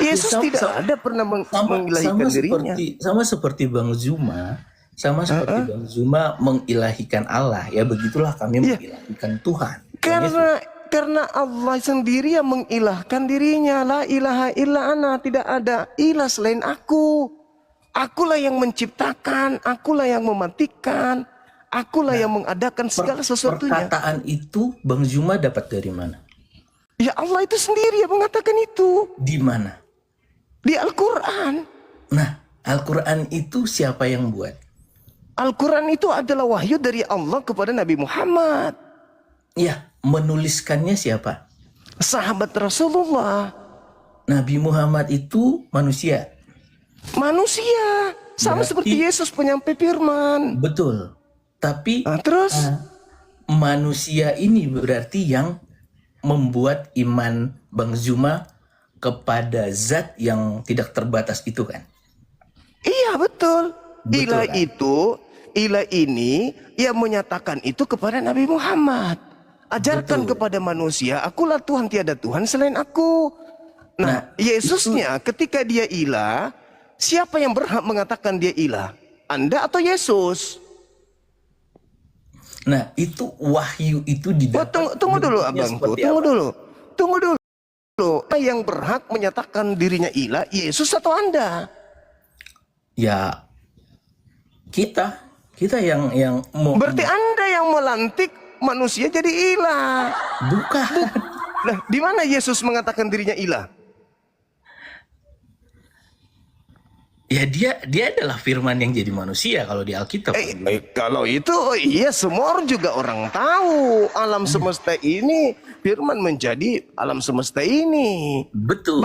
Yesus Sama- tidak sama- ada pernah mengilahikan dirinya. sama seperti Bang Zuma, Bang Zuma mengilahikan Allah, ya begitulah kami Iya. mengilahikan Tuhan. Tuhan Yesus. Karena Allah sendiri yang mengilahkan dirinya. La ilaha illa ana, tidak ada ilah selain aku. Akulah yang menciptakan, akulah yang mematikan, akulah yang mengadakan segala sesuatunya. Perkataan itu Bang Zuma dapat dari mana? Ya Allah itu sendiri yang mengatakan itu Di mana? di Al-Quran. Nah, Al-Quran itu siapa yang buat? Al-Quran itu adalah wahyu dari Allah kepada Nabi Muhammad. Ya, menuliskannya siapa? Sahabat Rasulullah. Nabi Muhammad itu manusia. Manusia. Sama Berarti- seperti Yesus penyampai firman. Betul. Tapi Nah, terus? manusia ini berarti yang membuat iman Bang Zuma kepada zat yang tidak terbatas itu kan? Iya betul. Betul, Ilah kan? ilah ini yang menyatakan itu kepada Nabi Muhammad. Ajarkan Betul. kepada manusia, akulah Tuhan, tiada Tuhan selain aku. Nah, Yesusnya ketika dia ilah, siapa yang berhak mengatakan dia ilah? Anda atau Yesus? Nah, itu wahyu itu didapat. Tunggu dulu bentuknya abangku, seperti tunggu apa? dulu. Tunggu dulu. Yang berhak menyatakan dirinya ilah, Yesus atau Anda? Ya, kita yang mau. Berarti Anda yang melantik manusia jadi ilah. Bukan. Nah, di mana Yesus mengatakan dirinya ilah? Ya dia adalah firman yang jadi manusia kalau di Alkitab. Kalau itu iya, semua orang juga orang tahu alam semesta ini firman menjadi alam semesta ini. Betul.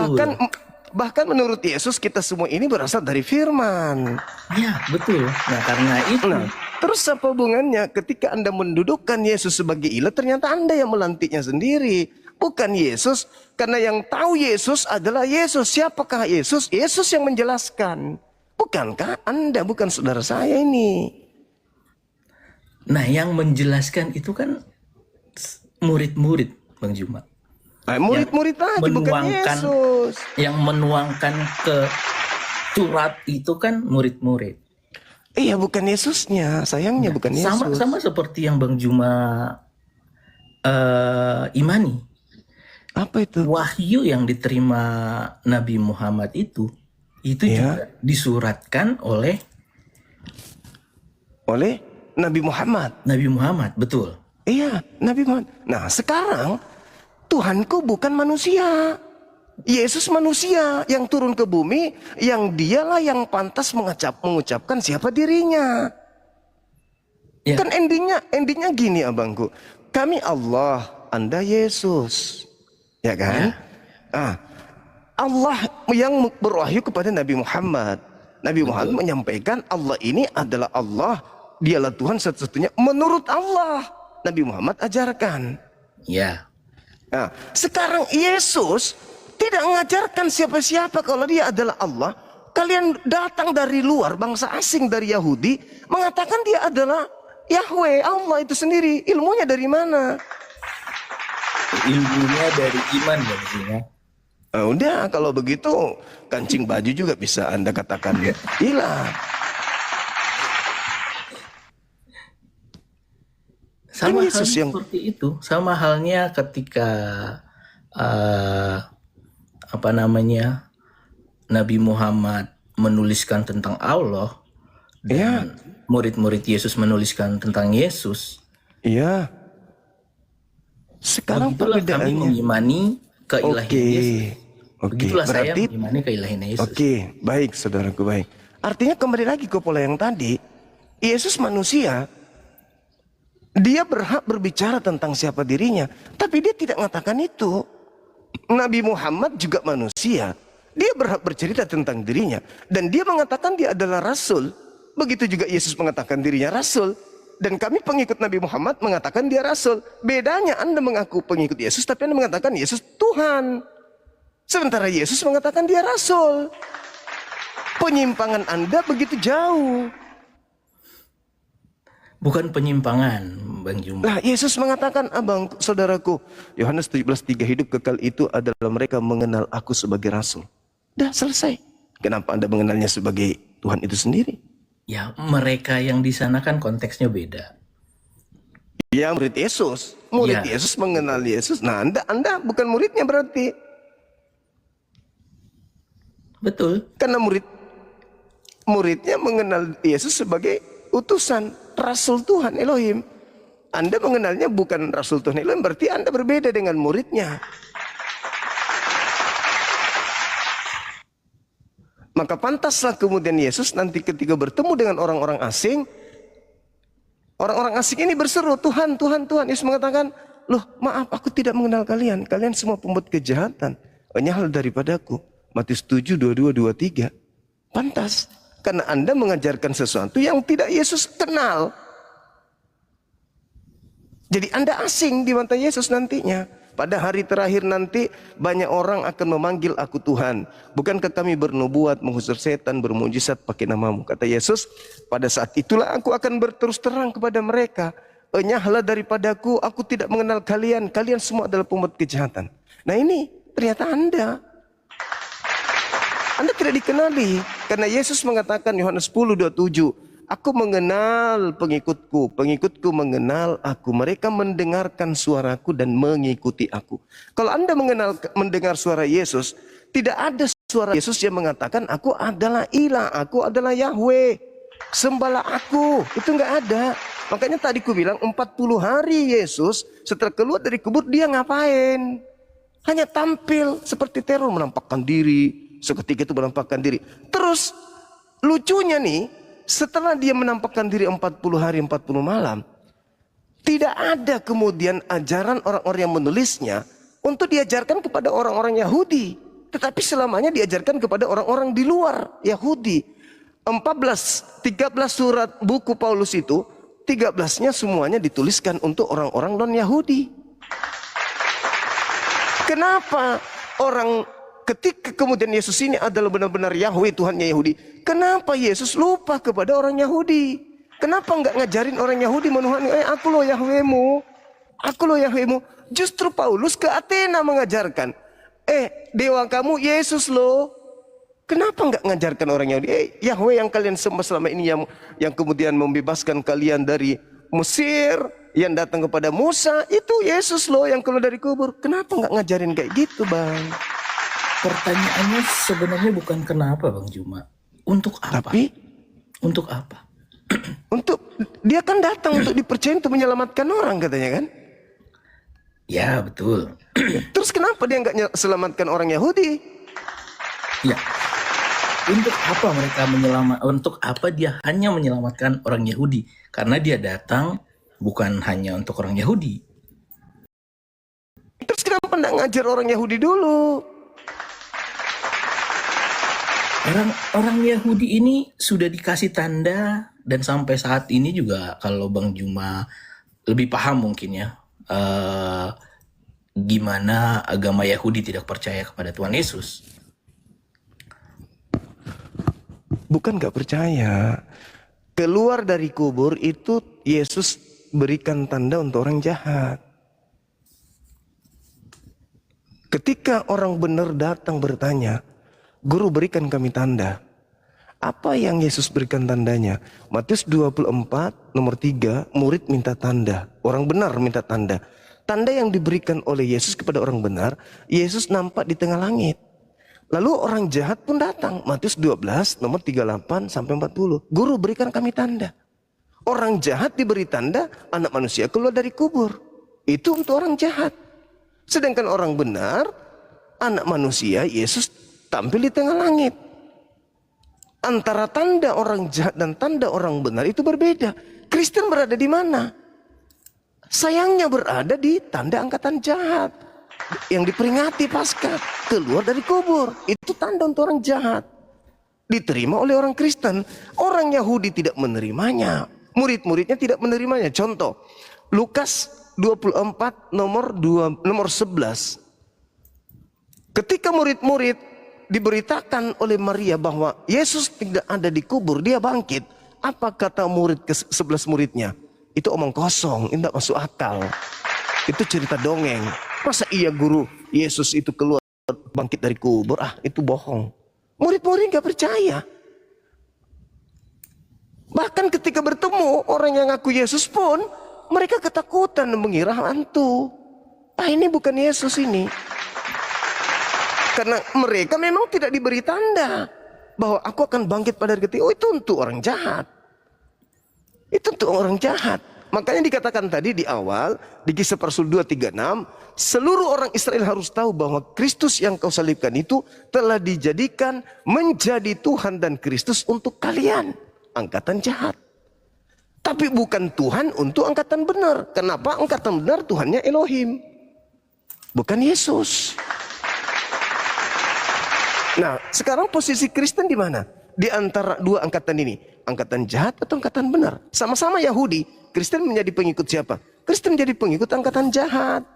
Bahkan menurut Yesus kita semua ini berasal dari firman. Ya, betul. Nah, karena itu Nah, terus apa hubungannya ketika Anda mendudukkan Yesus sebagai ilah, ternyata Anda yang melantiknya sendiri, bukan Yesus. Karena yang tahu Yesus adalah Yesus. Siapakah Yesus? Yesus yang menjelaskan. Bukankah Anda, bukan saudara saya ini? Nah, yang menjelaskan itu kan murid-murid Bang Juma. Murid-murid tadi bukan menuangkan Yesus. yang menuangkan ke surat itu kan murid-murid. Iya, bukan Yesusnya. Sayangnya bukan Yesus. Sama seperti yang Bang Juma imani. Apa itu? Wahyu yang diterima Nabi Muhammad itu Iya. juga disuratkan oleh Nabi Muhammad. Nabi Muhammad, betul. Iya, Nabi Muhammad. Nah, sekarang Tuhanku bukan manusia. Yesus manusia yang turun ke bumi, yang dialah yang pantas mengucapkan siapa dirinya. Ya. Kan endingnya gini abangku. Kami Allah, Anda Yesus. Ya kan? Allah yang berwahyu kepada Nabi Muhammad. Nabi Muhammad menyampaikan Allah ini adalah Allah. Dialah Tuhan satu-satunya menurut Allah. Nabi Muhammad ajarkan. Ya. Nah, sekarang Yesus tidak mengajarkan siapa-siapa kalau dia adalah Allah. Kalian datang dari luar, bangsa asing dari Yahudi, mengatakan dia adalah Yahweh, Allah itu sendiri. Ilmunya dari mana? Ilmunya dari iman ya. Udah, kalau begitu kancing baju juga bisa Anda katakan hilang. Sama Yesus halnya yang seperti itu. Sama halnya ketika Nabi Muhammad menuliskan tentang Allah dan murid-murid Yesus menuliskan tentang Yesus. Iya. Sekarang Begitulah kami perbedaannya. mengimani keilahian Yesus. Begitulah saya Berarti mengimani keilahian Yesus. Oke, baik saudaraku, baik. Artinya kembali lagi ke pola yang tadi. Yesus manusia. Dia berhak berbicara tentang siapa dirinya. Tapi dia tidak mengatakan itu. Nabi Muhammad juga manusia. Dia berhak bercerita tentang dirinya. Dan dia mengatakan dia adalah Rasul. Begitu juga Yesus mengatakan dirinya Rasul. Dan kami pengikut Nabi Muhammad mengatakan dia Rasul. Bedanya Anda mengaku pengikut Yesus, tapi Anda mengatakan Yesus Tuhan. Sementara Yesus mengatakan dia Rasul. Penyimpangan Anda begitu jauh. Bukan penyimpangan, Bang Juma. Nah, Yesus mengatakan, abang, saudaraku, Yohanes 17:3, hidup kekal itu adalah mereka mengenal aku sebagai Rasul. Dah selesai. Kenapa Anda mengenalnya sebagai Tuhan itu sendiri? Ya, mereka yang di sana kan konteksnya beda. Ya, murid Yesus. Murid Yesus mengenal Yesus. Nah, Anda bukan muridnya berarti. Betul. Karena muridnya mengenal Yesus sebagai utusan Rasul Tuhan Elohim. Anda mengenalnya bukan Rasul Tuhan Elohim, berarti Anda berbeda dengan muridnya. Maka pantaslah kemudian Yesus nanti ketika bertemu dengan orang-orang asing ini berseru, Tuhan, Tuhan, Tuhan. Yesus mengatakan, loh maaf, aku tidak mengenal kalian. Kalian semua pembuat kejahatan. Nyahal daripadaku. Matius 7, 22, 23. Pantas. Karena Anda mengajarkan sesuatu yang tidak Yesus kenal. Jadi Anda asing di mata Yesus nantinya. Pada hari terakhir nanti banyak orang akan memanggil aku Tuhan. Bukankah kami bernubuat, mengusir setan, bermujizat pakai namamu? Kata Yesus, pada saat itulah aku akan berterus terang kepada mereka. Enyahlah daripadaku, aku tidak mengenal kalian. Kalian semua adalah pembuat kejahatan. Nah ini ternyata Anda tidak dikenali. Karena Yesus mengatakan Yohanes 10:27, aku mengenal pengikutku, pengikutku mengenal aku. Mereka mendengarkan suaraku dan mengikuti aku. Kalau Anda mendengar suara Yesus, tidak ada suara Yesus yang mengatakan aku adalah ilah, aku adalah Yahweh, sembahlah aku. Itu nggak ada. Makanya tadi ku bilang 40 hari Yesus setelah keluar dari kubur dia ngapain? Hanya tampil seperti teror, menampakkan diri. Seketika itu menampakkan diri. Terus lucunya nih, setelah dia menampakkan diri 40 hari 40 malam, tidak ada kemudian ajaran orang-orang yang menulisnya untuk diajarkan kepada orang-orang Yahudi. Tetapi selamanya diajarkan kepada orang-orang di luar Yahudi. 13 surat buku Paulus itu, 13-nya semuanya dituliskan untuk orang-orang non-Yahudi. Kenapa orang ketika kemudian Yesus ini adalah benar-benar Yahweh, Tuhannya Yahudi, kenapa Yesus lupa kepada orang Yahudi? Kenapa enggak ngajarin orang Yahudi menuhani, aku loh Yahwehmu? Aku loh Yahwehmu. Justru Paulus ke Athena mengajarkan, dewa kamu Yesus loh. Kenapa nggak ngajarkan orang Yahudi? Yahweh yang kalian sembah selama ini, yang kemudian membebaskan kalian dari Mesir, yang datang kepada Musa, itu Yesus loh yang keluar dari kubur. Kenapa nggak ngajarin kayak gitu, Bang? Pertanyaannya sebenarnya bukan kenapa, Bang Juma. Untuk apa? Tapi Untuk apa? untuk dia kan datang untuk dipercaya untuk menyelamatkan orang katanya kan? Ya, betul. Terus kenapa dia nggak selamatkan orang Yahudi? Ya. Untuk apa untuk apa dia hanya menyelamatkan orang Yahudi? Karena dia datang bukan hanya untuk orang Yahudi. Terus kenapa nggak ngajar orang Yahudi dulu? Orang Yahudi ini sudah dikasih tanda, dan sampai saat ini juga kalau Bang Juma lebih paham mungkin ya, gimana agama Yahudi tidak percaya kepada Tuhan Yesus. Bukan nggak percaya. Keluar dari kubur itu Yesus berikan tanda untuk orang jahat. Ketika orang benar datang bertanya, Guru berikan kami tanda. Apa yang Yesus berikan tandanya? Matius 24 nomor 3, murid minta tanda. Orang benar minta tanda. Tanda yang diberikan oleh Yesus kepada orang benar, Yesus nampak di tengah langit. Lalu orang jahat pun datang. Matius 12 nomor 38 sampai 40. Guru berikan kami tanda. Orang jahat diberi tanda, anak manusia keluar dari kubur. Itu untuk orang jahat. Sedangkan orang benar, anak manusia, Yesus tampil di tengah langit. Antara tanda orang jahat dan tanda orang benar itu berbeda. Kristen berada di mana? Sayangnya berada di tanda angkatan jahat. Yang diperingati pasca keluar dari kubur. Itu tanda untuk orang jahat. Diterima oleh orang Kristen. Orang Yahudi tidak menerimanya. Murid-muridnya tidak menerimanya. Contoh, Lukas 24 nomor 11. Ketika murid-murid diberitakan oleh Maria bahwa Yesus tidak ada di kubur, dia bangkit. Apa kata murid ke-11 muridnya? Itu omong kosong, tidak masuk akal. Itu cerita dongeng. Masa iya guru Yesus itu keluar bangkit dari kubur? Itu bohong. Murid-murid gak percaya. Bahkan ketika bertemu orang yang ngaku Yesus pun, mereka ketakutan mengira hantu. Ini bukan Yesus ini. Karena mereka memang tidak diberi tanda bahwa aku akan bangkit pada hari ketiga. Itu untuk orang jahat. Itu untuk orang jahat. Makanya dikatakan tadi di awal, di Kisah para Rasul 2:36, seluruh orang Israel harus tahu bahwa Kristus yang kau salibkan itu telah dijadikan menjadi Tuhan dan Kristus untuk kalian, angkatan jahat. Tapi bukan Tuhan untuk angkatan benar. Kenapa? Angkatan benar Tuhannya Elohim, bukan Yesus. Nah, sekarang posisi Kristen di mana? Di antara dua angkatan ini, angkatan jahat atau angkatan benar? Sama-sama Yahudi. Kristen menjadi pengikut siapa? Kristen menjadi pengikut angkatan jahat.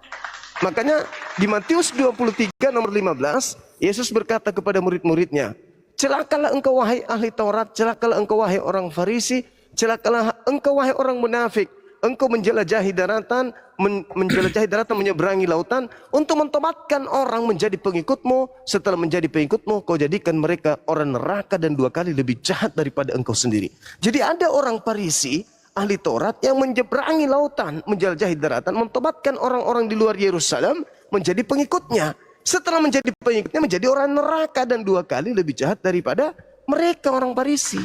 Makanya di Matius 23 nomor 15, Yesus berkata kepada murid-muridnya, celakalah engkau wahai ahli Taurat, celakalah engkau wahai orang Farisi, celakalah engkau wahai orang munafik. Engkau menjelajahi daratan, menyeberangi lautan untuk mentobatkan orang menjadi pengikutmu. Setelah menjadi pengikutmu, kau jadikan mereka orang neraka dan 2 kali lebih jahat daripada engkau sendiri. Jadi ada orang Farisi, ahli Taurat yang menyeberangi lautan, menjelajahi daratan, mentobatkan orang-orang di luar Yerusalem menjadi pengikutnya. Setelah menjadi pengikutnya, menjadi orang neraka dan 2 kali lebih jahat daripada mereka orang Farisi.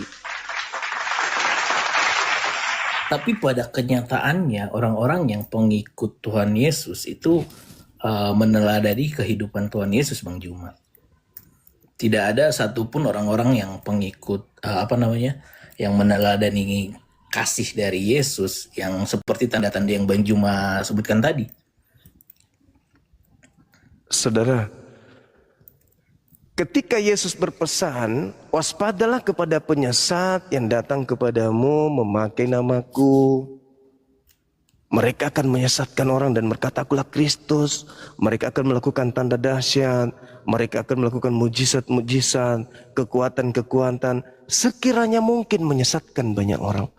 Tapi pada kenyataannya orang-orang yang pengikut Tuhan Yesus itu meneladani kehidupan Tuhan Yesus, Bang Juma. Tidak ada satupun orang-orang yang pengikut yang meneladani kasih dari Yesus yang seperti tanda-tanda yang Bang Juma sebutkan tadi. Saudara, ketika Yesus berpesan, waspadalah kepada penyesat yang datang kepadamu memakai namaku. Mereka akan menyesatkan orang dan berkata, akulah Kristus. Mereka akan melakukan tanda dahsyat. Mereka akan melakukan mujizat-mujizat, kekuatan-kekuatan. Sekiranya mungkin menyesatkan banyak orang.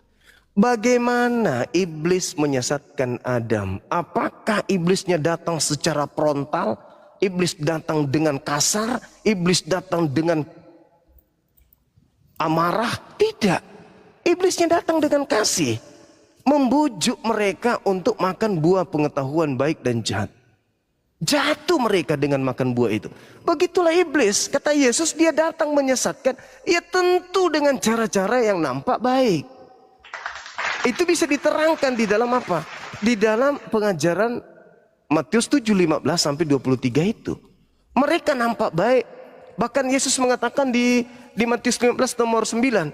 Bagaimana iblis menyesatkan Adam? Apakah iblisnya datang secara frontal? Iblis datang dengan kasar? Iblis datang dengan amarah? Tidak. Iblisnya datang dengan kasih. Membujuk mereka untuk makan buah pengetahuan baik dan jahat. Jatuh mereka dengan makan buah itu. Begitulah iblis. Kata Yesus, dia datang menyesatkan. Ya tentu dengan cara-cara yang nampak baik. Itu bisa diterangkan di dalam apa? Di dalam pengajaran Matius 7:15 sampai 23 itu. Mereka nampak baik. Bahkan Yesus mengatakan di Matius 15 nomor 9.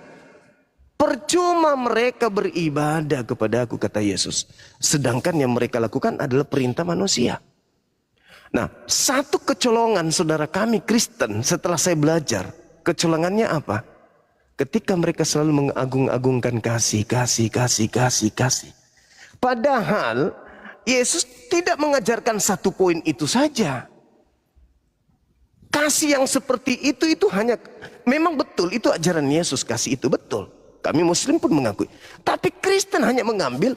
Percuma mereka beribadah kepada aku, kata Yesus. Sedangkan yang mereka lakukan adalah perintah manusia. Nah, satu kecolongan saudara kami Kristen setelah saya belajar. Kecolongannya apa? Ketika mereka selalu mengagung-agungkan kasih. Padahal Yesus tidak mengajarkan satu poin itu saja. Kasih yang seperti itu hanya, memang betul itu ajaran Yesus, kasih itu betul. Kami Muslim pun mengakui. Tapi Kristen hanya mengambil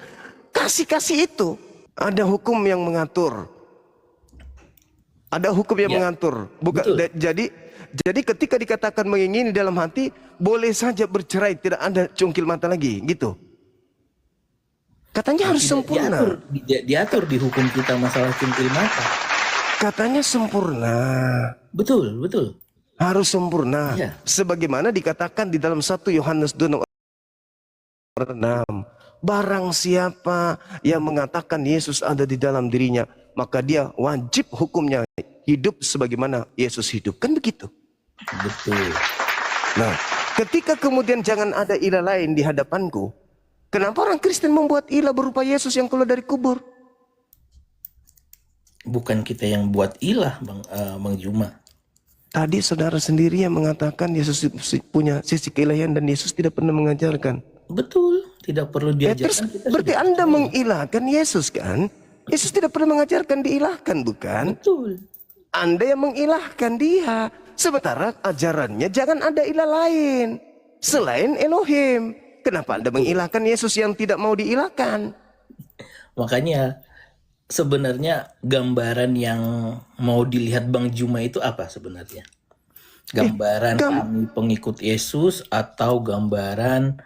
kasih-kasih itu. Ada hukum yang mengatur. Ada hukum yang mengatur. Bukan, jadi ketika dikatakan mengingini dalam hati, boleh saja bercerai, tidak ada cungkil mata lagi, gitu. Katanya harus sempurna. Diatur di hukum kita masalah cungkil mata. Katanya sempurna. Betul. Harus sempurna. Iya. Sebagaimana dikatakan di dalam 1 Yohanes 2 nomor 6. Barang siapa yang mengatakan Yesus ada di dalam dirinya, maka dia wajib hukumnya hidup sebagaimana Yesus hidup. Kan begitu? Betul. Nah, ketika kemudian jangan ada ilah lain di hadapanku, kenapa orang Kristen membuat ilah berupa Yesus yang keluar dari kubur? Bukan kita yang buat ilah, Bang Juma. Tadi saudara sendiri yang mengatakan Yesus punya sisi keilahian dan Yesus tidak pernah mengajarkan. Betul, tidak perlu Terus diajarkan. berarti Anda mengilahkan Yesus kan? Yesus tidak pernah mengajarkan diilahkan, bukan? Betul. Anda yang mengilahkan dia. Sementara ajarannya jangan ada ilah lain selain Elohim. Kenapa Anda mengilahkan Yesus yang tidak mau diilahkan? Makanya sebenarnya gambaran yang mau dilihat Bang Juma itu apa sebenarnya? Gambaran kami pengikut Yesus atau gambaran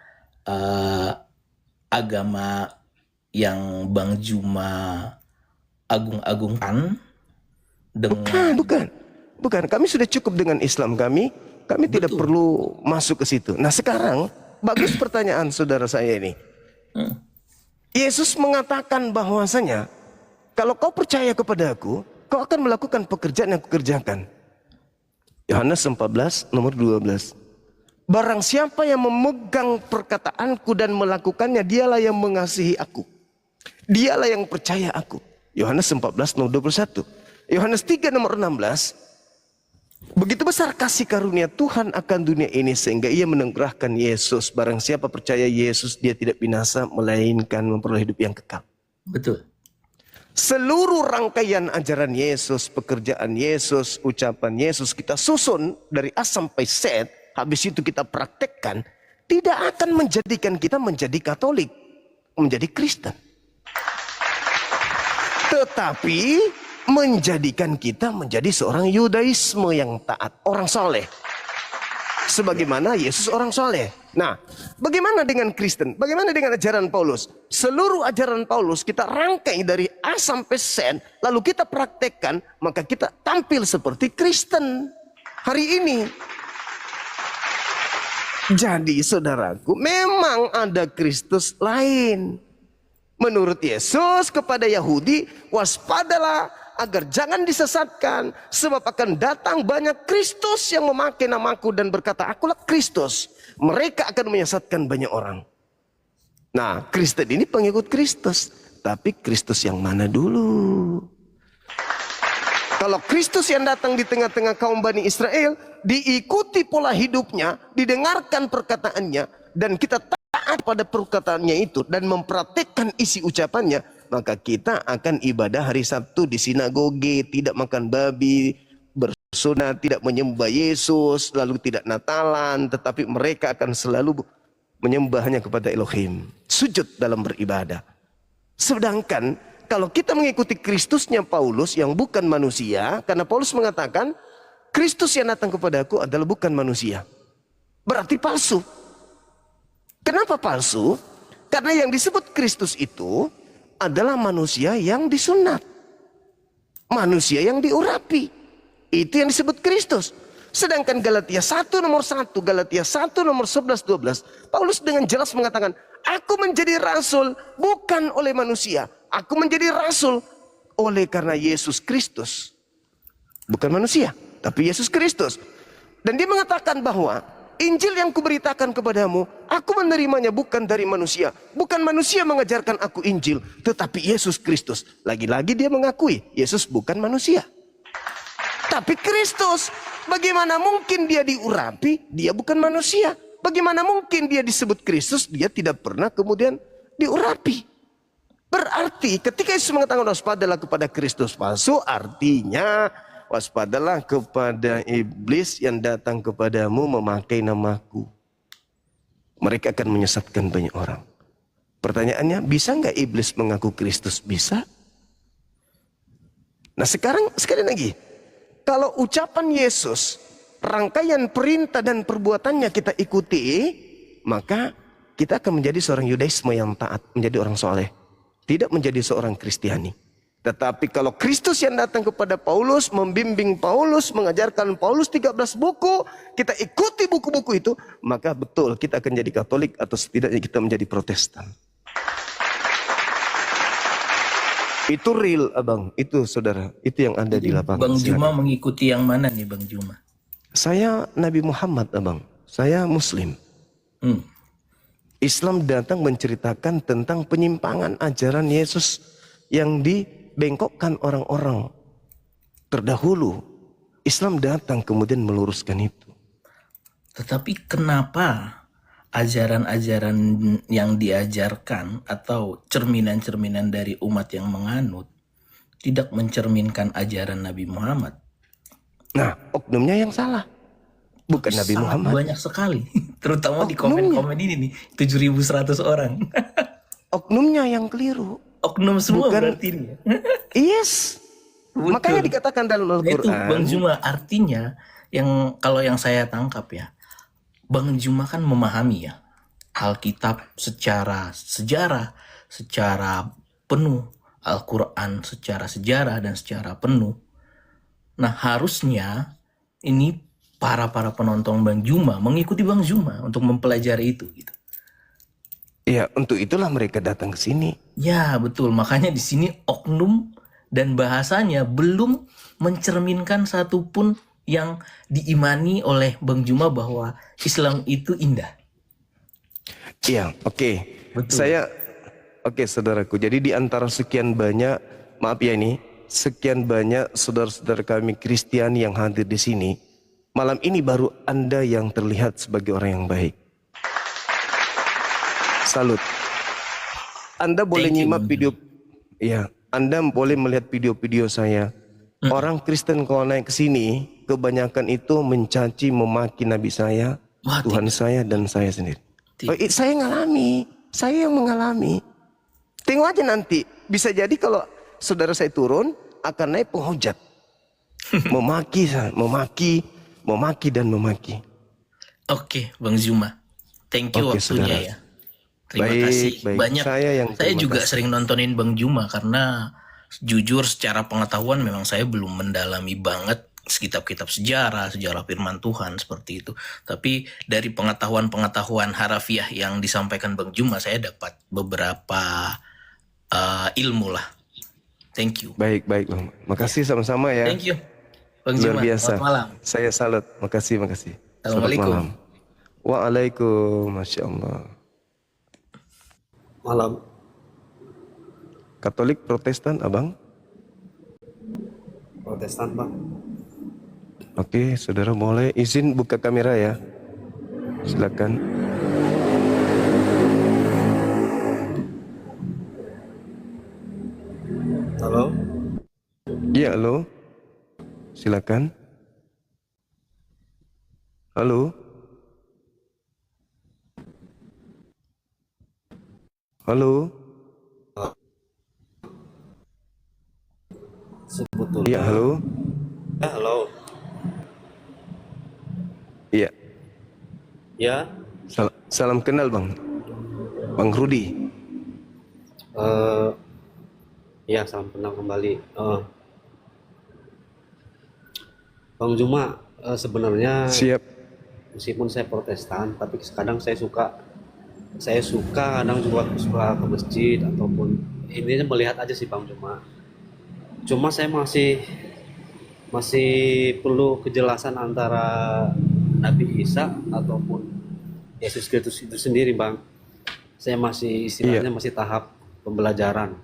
agama yang Bang Juma agung-agungkan dengan... Bukan. Kami sudah cukup dengan Islam kami. Kami tidak perlu masuk ke situ. Nah sekarang, bagus pertanyaan saudara saya ini. Yesus mengatakan bahwasanya, kalau kau percaya kepada aku, kau akan melakukan pekerjaan yang kukerjakan. Yohanes 14 nomor 12. Barang siapa yang memegang perkataanku dan melakukannya, dialah yang mengasihi aku. Dialah yang percaya aku. Yohanes 14 nomor 21. Yohanes 3 nomor 16. Begitu besar kasih karunia Tuhan akan dunia ini sehingga ia menugerahkan Yesus. Barang siapa percaya Yesus, dia tidak binasa melainkan memperoleh hidup yang kekal. Betul. Seluruh rangkaian ajaran Yesus, pekerjaan Yesus, ucapan Yesus kita susun dari A sampai Z. Habis itu kita praktekkan. Tidak akan menjadikan kita menjadi Katolik, menjadi Kristen. Tetapi menjadikan kita menjadi seorang Yudaisme yang taat, orang soleh. Sebagaimana Yesus orang soleh. Nah, bagaimana dengan Kristen? Bagaimana dengan ajaran Paulus? Seluruh ajaran Paulus kita rangkai dari A sampai Z, lalu kita praktekkan, maka kita tampil seperti Kristen hari ini. Jadi saudaraku, memang ada Kristus lain. Menurut Yesus kepada Yahudi, waspadalah agar jangan disesatkan, sebab akan datang banyak Kristus yang memakai namaku dan berkata, akulah Kristus. Mereka akan menyesatkan banyak orang. Nah, Kristen ini pengikut Kristus, tapi Kristus yang mana dulu? Kalau Kristus yang datang di tengah-tengah kaum Bani Israel, diikuti pola hidupnya, didengarkan perkataannya, dan kita taat pada perkataannya itu, dan mempraktekkan isi ucapannya, maka kita akan ibadah hari Sabtu di sinagoge, tidak makan babi, bersunat, tidak menyembah Yesus, lalu tidak Natalan, tetapi mereka akan selalu menyembahnya kepada Elohim, sujud dalam beribadah. Sedangkan kalau kita mengikuti Kristusnya Paulus yang bukan manusia, karena Paulus mengatakan Kristus yang datang kepadaku adalah bukan manusia, berarti palsu. Kenapa palsu? Karena yang disebut Kristus itu adalah manusia yang disunat, manusia yang diurapi. Itu yang disebut Kristus. Sedangkan Galatia 1 nomor 1, Galatia 1 nomor 11, 12, Paulus dengan jelas mengatakan, aku menjadi rasul bukan oleh manusia. Aku menjadi rasul oleh karena Yesus Kristus. Bukan manusia, tapi Yesus Kristus. Dan dia mengatakan bahwa Injil yang kuberitakan kepadamu, aku menerimanya bukan dari manusia. Bukan manusia mengajarkan aku Injil, tetapi Yesus Kristus. Lagi-lagi dia mengakui, Yesus bukan manusia, tapi Kristus. Bagaimana mungkin dia diurapi, dia bukan manusia? Bagaimana mungkin dia disebut Kristus, dia tidak pernah kemudian diurapi? Berarti ketika Yesus mengatakan waspadalah kepada Kristus palsu, artinya waspadalah kepada iblis yang datang kepadamu memakai namaku. Mereka akan menyesatkan banyak orang. Pertanyaannya, bisa nggak iblis mengaku Kristus? Bisa. Nah sekarang sekali lagi, kalau ucapan Yesus, rangkaian perintah dan perbuatannya kita ikuti, maka kita akan menjadi seorang Yudaisme yang taat, menjadi orang soleh, tidak menjadi seorang Kristiani. Tetapi kalau Kristus yang datang kepada Paulus, membimbing Paulus, mengajarkan Paulus 13 buku, kita ikuti buku-buku itu, maka betul kita akan jadi Katolik atau setidaknya kita menjadi Protestan. Itu real abang, itu saudara, itu yang ada di lapangan. Bang Juma mengikuti yang mana nih Bang Juma? Saya Nabi Muhammad abang, saya Muslim. Islam datang menceritakan tentang penyimpangan ajaran Yesus yang dibengkokkan orang-orang terdahulu. Islam datang kemudian meluruskan itu. Tetapi kenapa ajaran-ajaran yang diajarkan atau cerminan-cerminan dari umat yang menganut tidak mencerminkan ajaran Nabi Muhammad? Nah, oknumnya yang salah, bukan Nabi Muhammad. Banyak sekali, terutama di komen-komen ini nih, 7.100 orang. Oknumnya yang keliru. Oknum semua Bukan. berarti ini. Yes. Betul. Makanya dikatakan dalam Nah, itu Al-Quran. Bang Juma, artinya kalau yang saya tangkap ya, Bang Juma kan memahami ya Alkitab secara sejarah, secara penuh, Al-Quran secara sejarah dan secara penuh. Nah harusnya ini para penonton Bang Juma mengikuti Bang Juma untuk mempelajari itu gitu. Ya, untuk itulah mereka datang ke sini. Ya betul, makanya di sini oknum dan bahasanya belum mencerminkan satupun yang diimani oleh Bang Juma bahwa Islam itu indah. Iya, oke. Oke, saudaraku. Jadi di antara sekian banyak, maaf ya ini, sekian banyak saudara-saudara kami Kristiani yang hadir di sini, malam ini baru Anda yang terlihat sebagai orang yang baik. Salut. Anda boleh nyimak video, ya, Anda boleh melihat video-video saya. Orang Kristen kalau naik ke sini, kebanyakan itu mencaci, memaki Nabi saya, Tuhan saya, dan saya sendiri. Saya ngalami, saya yang mengalami. Tengok aja nanti, bisa jadi kalau saudara saya turun, akan naik penghujat. Memaki, dan memaki. Oke, Bang Zuma. Thank you waktunya saudara. Ya. Terima kasih. Banyak. Saya juga sering nontonin Bang Juma karena jujur secara pengetahuan memang saya belum mendalami banget kitab-kitab sejarah firman Tuhan seperti itu. Tapi dari pengetahuan harafiah yang disampaikan Bang Juma, saya dapat beberapa ilmu lah. Thank you. Baik Bang. Makasih sama-sama ya. Thank you. Bang Juma, luar biasa. Selamat malam. Saya salut. Makasih. Assalamualaikum. Waalaikumsalam. Masya Allah. Malam. Katolik, Protestan, abang? Protestan, Bang. Oke, saudara boleh izin buka kamera ya. Silakan. Halo? Iya, halo. Silakan. Halo. Halo. Iya, Sebetulnya, halo. ya, halo, Iya. ya, Salam kenal Bang. Bang Rudi. eh, ya, salam kenal kembali. Bang Juma, sebenarnya Siap. meskipun saya Protestan, tapi kadang saya suka kadang juga suka ke masjid ataupun intinya melihat aja sih Bang Juma. Cuma saya masih masih perlu kejelasan antara Nabi Isa ataupun Yesus Kristus itu sendiri, Bang. Saya masih Iya. istilahnya masih tahap pembelajaran.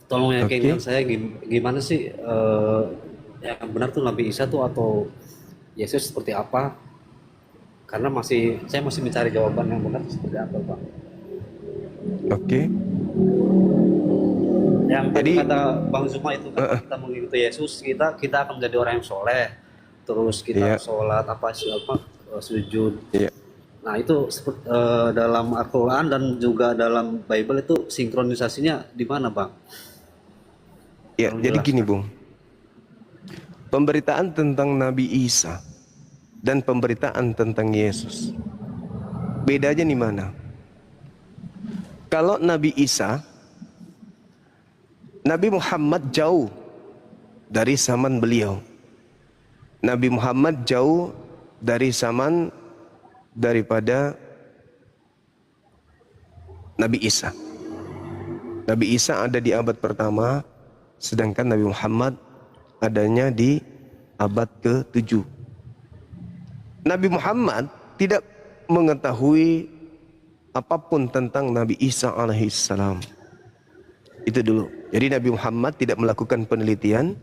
Tolong yakinkan Oke. saya gimana sih yang benar tuh Nabi Isa tuh atau Yesus seperti apa? Karena saya masih mencari jawaban yang benar seperti apa, Bang. Oke. Yang tadi Jadi kata Bang Zuma itu kan eh, eh, kita mengikuti Yesus, kita akan menjadi orang yang soleh. Terus kita iya, sholat apa siapa sujud. iya, Nah itu dalam Al-Quran dan juga dalam Bible itu sinkronisasinya di mana, Bang? iya. Tolong Jadi gini, jelaskan. Bung. Pemberitaan tentang Nabi Isa dan pemberitaan tentang Yesus. Bedanya di mana? Kalau Nabi Isa, Nabi Muhammad jauh dari zaman beliau. Nabi Muhammad jauh dari zaman daripada Nabi Isa. Nabi Isa ada di abad pertama, sedangkan Nabi Muhammad adanya di abad ke-7. Nabi Muhammad tidak mengetahui apapun tentang Nabi Isa alaihissalam. Itu dulu. Jadi Nabi Muhammad tidak melakukan penelitian,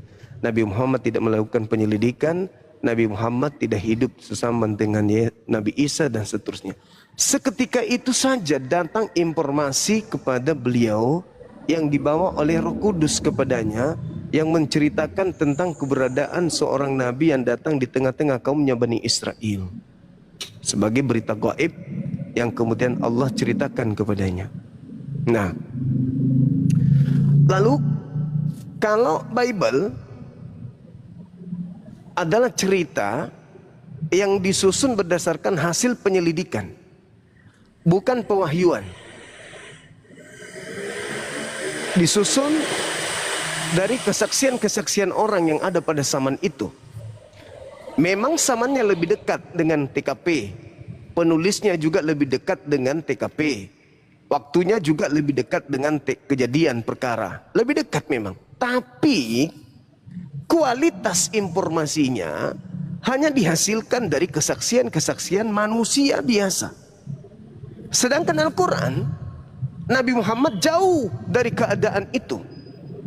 Nabi Muhammad tidak melakukan penyelidikan, Nabi Muhammad tidak hidup sesama dengan Nabi Isa dan seterusnya. Seketika itu saja datang informasi kepada beliau yang dibawa oleh Roh Kudus kepadanya yang menceritakan tentang keberadaan seorang nabi yang datang di tengah-tengah kaumnya Bani Israel. Sebagai berita gaib yang kemudian Allah ceritakan kepadanya. Nah, lalu kalau Bible adalah cerita yang disusun berdasarkan hasil penyelidikan, bukan pewahyuan. Disusun dari kesaksian-kesaksian orang yang ada pada zaman itu. Memang zamannya lebih dekat dengan TKP. Penulisnya juga lebih dekat dengan TKP. Waktunya juga lebih dekat dengan kejadian perkara. Lebih dekat memang. Tapi kualitas informasinya hanya dihasilkan dari kesaksian-kesaksian manusia biasa. Sedangkan Al-Quran, Nabi Muhammad jauh dari keadaan itu.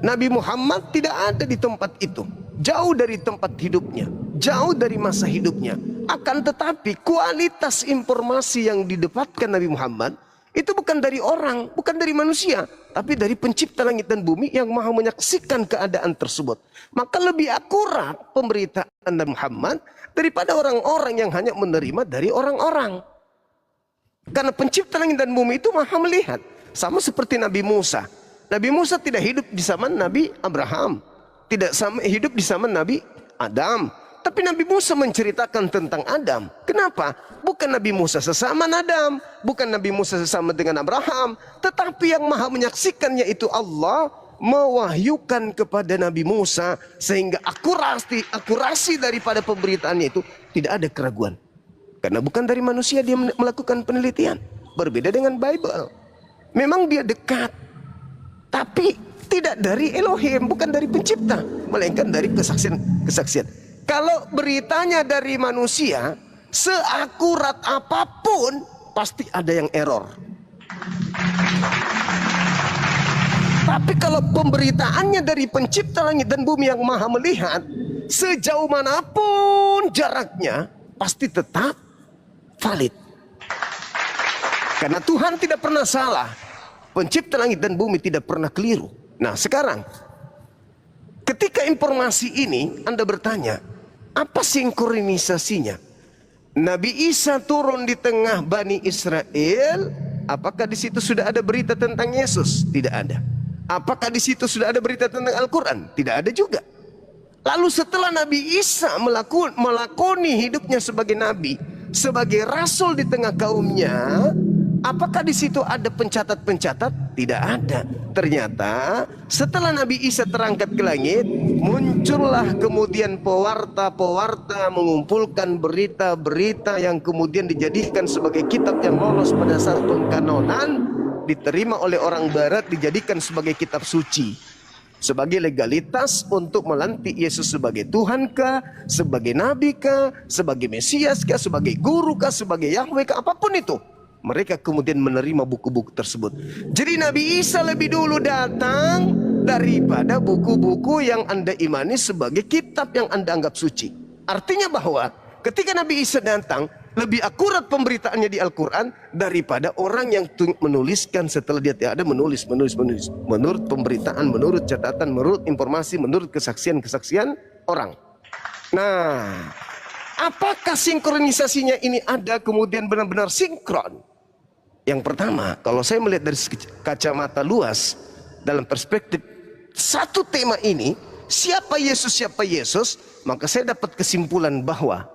Nabi Muhammad tidak ada di tempat itu. Jauh dari tempat hidupnya. Jauh dari masa hidupnya. Akan tetapi kualitas informasi yang didapatkan Nabi Muhammad itu bukan dari orang, bukan dari manusia, tapi dari pencipta langit dan bumi yang maha menyaksikan keadaan tersebut. Maka lebih akurat pemberitaan Nabi Muhammad daripada orang-orang yang hanya menerima dari orang-orang. Karena pencipta langit dan bumi itu maha melihat. Sama seperti Nabi Musa. Nabi Musa tidak hidup di zaman Nabi Abraham. Tidak hidup di zaman Nabi Adam. Tapi Nabi Musa menceritakan tentang Adam. Kenapa? Bukan Nabi Musa sesama Adam. Bukan Nabi Musa sesama dengan Abraham. Tetapi yang maha menyaksikan yaitu Allah mewahyukan kepada Nabi Musa. Sehingga akurasi daripada pemberitaannya itu tidak ada keraguan. Karena bukan dari manusia dia melakukan penelitian. Berbeda dengan Bible. Memang dia dekat. Tapi tidak dari Elohim, bukan dari pencipta, melainkan dari kesaksian. Kalau beritanya dari manusia, seakurat apapun pasti ada yang error. Tapi kalau pemberitaannya dari pencipta langit dan bumi yang maha melihat, sejauh manapun jaraknya pasti tetap valid. Karena Tuhan tidak pernah salah. Pencipta langit dan bumi tidak pernah keliru. Nah sekarang, ketika informasi ini Anda bertanya, apa sinkronisasinya? Nabi Isa turun di tengah Bani Israel Apakah di situ sudah ada berita tentang Yesus? Tidak ada. Apakah di situ sudah ada berita tentang Al-Quran? Tidak ada juga. Lalu setelah Nabi Isa melakoni hidupnya sebagai nabi, sebagai rasul di tengah kaumnya, apakah di situ ada pencatat-pencatat? Tidak ada. Ternyata setelah Nabi Isa terangkat ke langit, muncullah kemudian pewarta-pewarta mengumpulkan berita-berita yang kemudian dijadikan sebagai kitab yang lolos pada saat pengkanonan, diterima oleh orang barat, dijadikan sebagai kitab suci, sebagai legalitas untuk melantik Yesus sebagai Tuhan kah, sebagai Nabi kah, sebagai Mesias kah, sebagai Guru kah, sebagai Yahweh kah, apapun itu. Mereka kemudian menerima buku-buku tersebut. Jadi Nabi Isa lebih dulu datang daripada buku-buku yang Anda imani sebagai kitab yang Anda anggap suci. Artinya bahwa ketika Nabi Isa datang, lebih akurat pemberitaannya di Al-Quran daripada orang yang menuliskan setelah dia ada menulis. Menurut pemberitaan, menurut catatan, menurut informasi, menurut kesaksian orang. Nah, apakah sinkronisasinya ini ada kemudian benar-benar sinkron? Yang pertama, kalau saya melihat dari kacamata luas dalam perspektif satu tema ini, siapa Yesus, maka saya dapat kesimpulan bahwa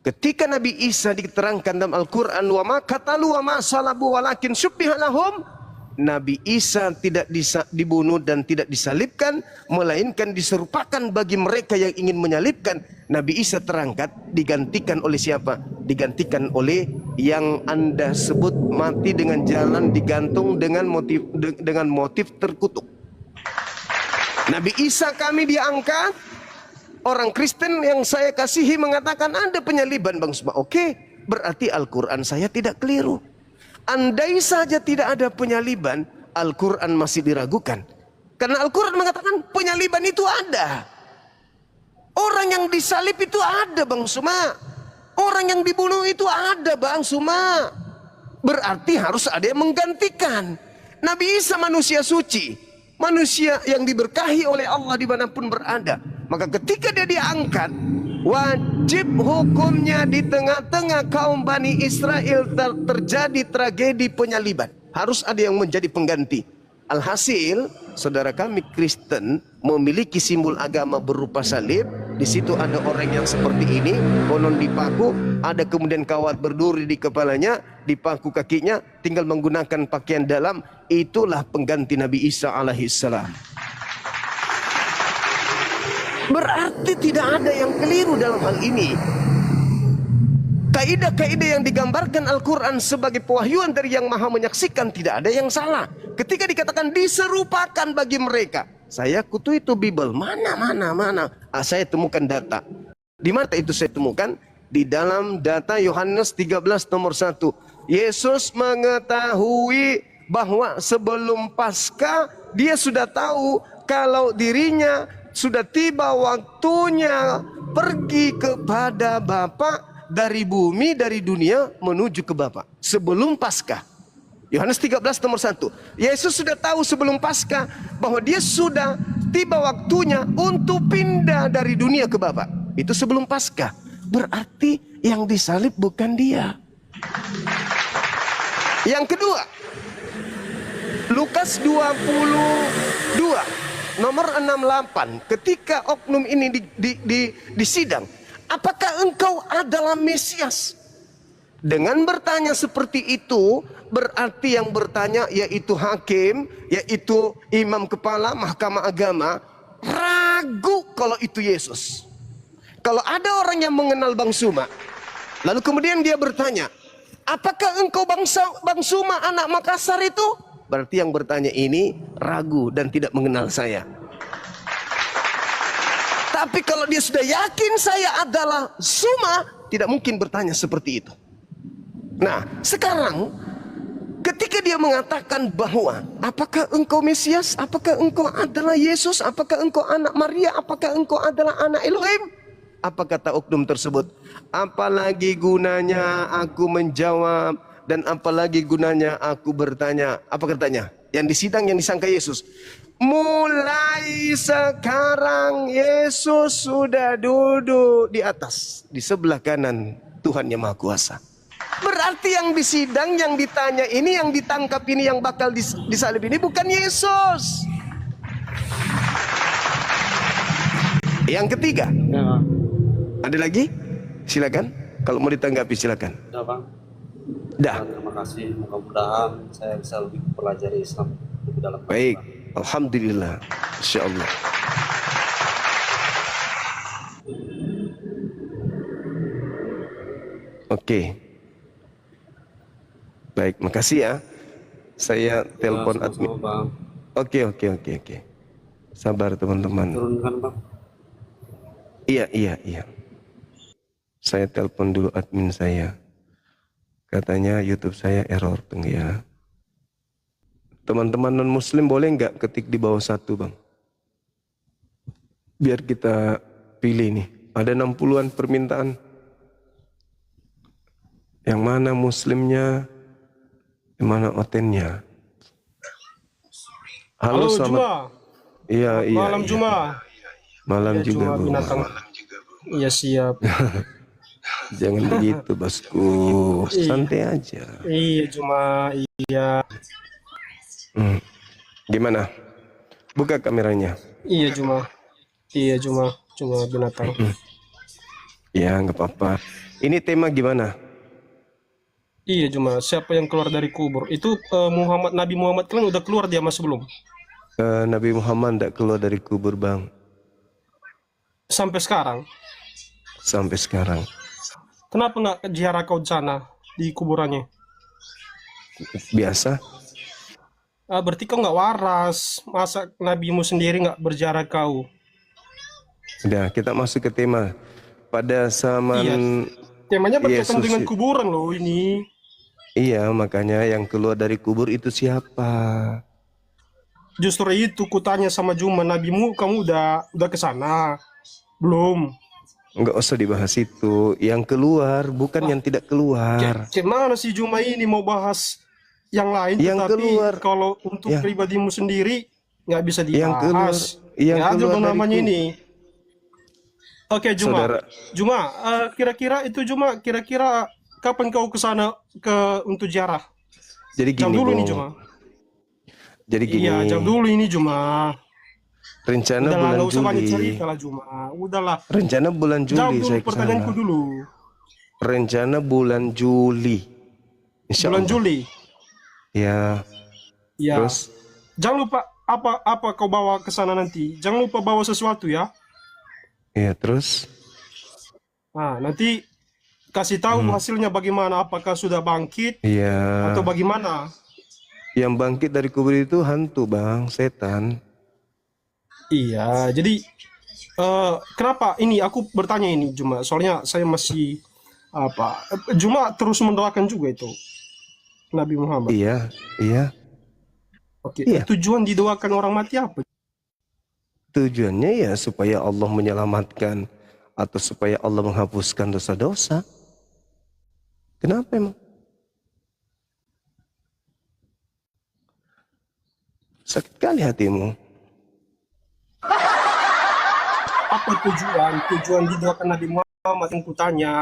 ketika Nabi Isa diterangkan dalam Al-Quran, wa ma qatalu wa ma salabu walakin syubbiha lahum, Nabi Isa tidak dibunuh dan tidak disalibkan, melainkan diserupakan bagi mereka yang ingin menyalibkan. Nabi Isa terangkat, digantikan oleh siapa? Digantikan oleh yang Anda sebut mati dengan jalan digantung dengan motif terkutuk. Nabi Isa kami diangkat. Orang Kristen yang saya kasihi mengatakan ada penyaliban, Bang Suma. Oke, berarti Al-Quran saya tidak keliru. Andai saja tidak ada penyaliban, Al-Quran masih diragukan. Karena Al-Quran mengatakan penyaliban itu ada. Orang yang disalib itu ada, Bang Suma. Orang yang dibunuh itu ada, Bang Suma. Berarti harus ada yang menggantikan. Nabi Isa manusia suci, manusia yang diberkahi oleh Allah dimanapun berada. Maka ketika dia diangkat, wajib hukumnya di tengah-tengah kaum Bani Israel terjadi tragedi penyaliban. Harus ada yang menjadi pengganti. Alhasil, saudara kami Kristen memiliki simbol agama berupa salib. Di situ ada orang yang seperti ini, konon dipaku, ada kemudian kawat berduri di kepalanya, dipaku kakinya, tinggal menggunakan pakaian dalam. Itulah pengganti Nabi Isa alaihissalam. Berarti tidak ada yang keliru dalam hal ini. Kaidah-kaidah yang digambarkan Al-Quran sebagai pewahyuan dari Yang Maha Menyaksikan, tidak ada yang salah. Ketika dikatakan diserupakan bagi mereka, saya kutu itu Bible, mana. Saya temukan data. Di mana itu saya temukan? Di dalam data Yohanes 13 nomor 1. Yesus mengetahui bahwa sebelum Paskah dia sudah tahu kalau dirinya sudah tiba waktunya pergi kepada Bapa, dari bumi, dari dunia menuju ke Bapa. Sebelum Paskah. Yohanes 13 nomor 1. Yesus sudah tahu sebelum Paskah bahwa dia sudah tiba waktunya untuk pindah dari dunia ke Bapa. Itu sebelum Paskah. Berarti yang disalib bukan dia. Yang kedua, Lukas 22 nomor 68, ketika oknum ini disidang, apakah engkau adalah Mesias? Dengan bertanya seperti itu, berarti yang bertanya yaitu hakim, yaitu imam kepala mahkamah agama, ragu kalau itu Yesus. Kalau ada orang yang mengenal Bang Suma, lalu kemudian dia bertanya, apakah engkau Bang Suma anak Makassar itu? Berarti yang bertanya ini ragu dan tidak mengenal saya. Tapi kalau dia sudah yakin saya adalah Suma, tidak mungkin bertanya seperti itu. Nah, sekarang ketika dia mengatakan bahwa apakah engkau Mesias, apakah engkau adalah Yesus, apakah engkau anak Maria, apakah engkau adalah anak Elohim, apa kata oknum tersebut? Apalagi gunanya aku menjawab, dan apalagi gunanya aku bertanya? Apa katanya? Yang disidang yang disangka Yesus. Mulai sekarang Yesus sudah duduk di atas, di sebelah kanan Tuhan yang Maha Kuasa. Berarti yang disidang, yang ditanya ini, yang ditangkap ini, yang bakal disalib ini bukan Yesus. Yang ketiga, Ya, Bang. ada lagi? Silakan. Kalau mau ditanggapi silakan. Udah, Bang. Dah. Terima kasih. Mudah-mudahan saya bisa lebih mempelajari Islam lebih dalam. Baik. Alhamdulillah. Insya Allah. Oke. Baik, makasih ya. Saya telepon admin. Sama-sama, Bang. Oke. Sabar teman-teman. Turunkan, Bang. Iya. Saya telepon dulu admin saya. Katanya YouTube saya error tuh ya. Teman-teman non muslim boleh nggak ketik di bawah 1 bang? Biar kita pilih nih. Ada 60-an permintaan. Yang mana muslimnya? Yang mana otennya? Halo selamat. Juma. Iya. Malam iya. Juma. Malam Ya, juga Juma Bu. binatang. Iya siap. Jangan begitu bosku. Santai aja. Iya Juma. Iya. Gimana? Buka kameranya. Iya Juma. Iya Juma. Juma binatang. Ya nggak apa-apa. Ini tema gimana? Iya Juma. Siapa yang keluar dari kubur? Itu Nabi Muhammad kan udah keluar dia mas belum? Nabi Muhammad tidak keluar dari kubur bang. Sampai sekarang. Sampai sekarang. Kenapa nggak ziarah kau di sana di kuburannya? Biasa. Berarti kau nggak waras. Masa nabimu sendiri nggak berziarah kau? Udah kita masuk ke tema. Pada zaman Iya. Temanya berkaitan Yesus. dengan kuburan loh ini. Iya makanya yang keluar dari kubur itu siapa? Justru itu kutanya sama Juma, nabimu kamu udah ke sana? Belum. Nggak usah dibahas itu. Yang keluar bukan yang tidak keluar. Gimana sih Juma ini mau bahas yang lain Yang tetapi keluar. kalau untuk Ya. pribadimu sendiri nggak bisa Yang keluar. dibahas. Yang Ya, keluar Juma dari namanya kubur. ini. Oke Juma. Saudara. Juma, kira-kira kapan kau ke sana untuk ziarah? Jadi Jam gini dulu Bung. ini Juma. Jadi gini. Iya, jam dulu ini Juma. Rencana Udahlah, bulan nggak usah banyak Juli. cerita lah Juma. Udahlah. Rencana bulan Jawab Juli dulu saya ke pertanyaanku sana. dulu. Rencana bulan Juli. Insya Bulan Allah. Juli. Ya. Ya. Terus Jangan lupa apa kau bawa ke sana nanti. Jangan lupa bawa sesuatu ya. ya terus. Nah, nanti kasih tahu hasilnya bagaimana. Apakah sudah bangkit Iya. atau bagaimana? Yang bangkit dari kubur itu hantu bang, setan. Iya. Jadi kenapa ini aku bertanya ini Juma? Soalnya saya masih Juma terus mendoakan juga itu Nabi Muhammad. Iya. Oke. Iya. Tujuan didoakan orang mati apa? Tujuannya ya supaya Allah menyelamatkan atau supaya Allah menghapuskan dosa-dosa. Kenapa emang? Sakit kali hatimu. Apa tujuan didoakan Nabi Muhammad yang kutanya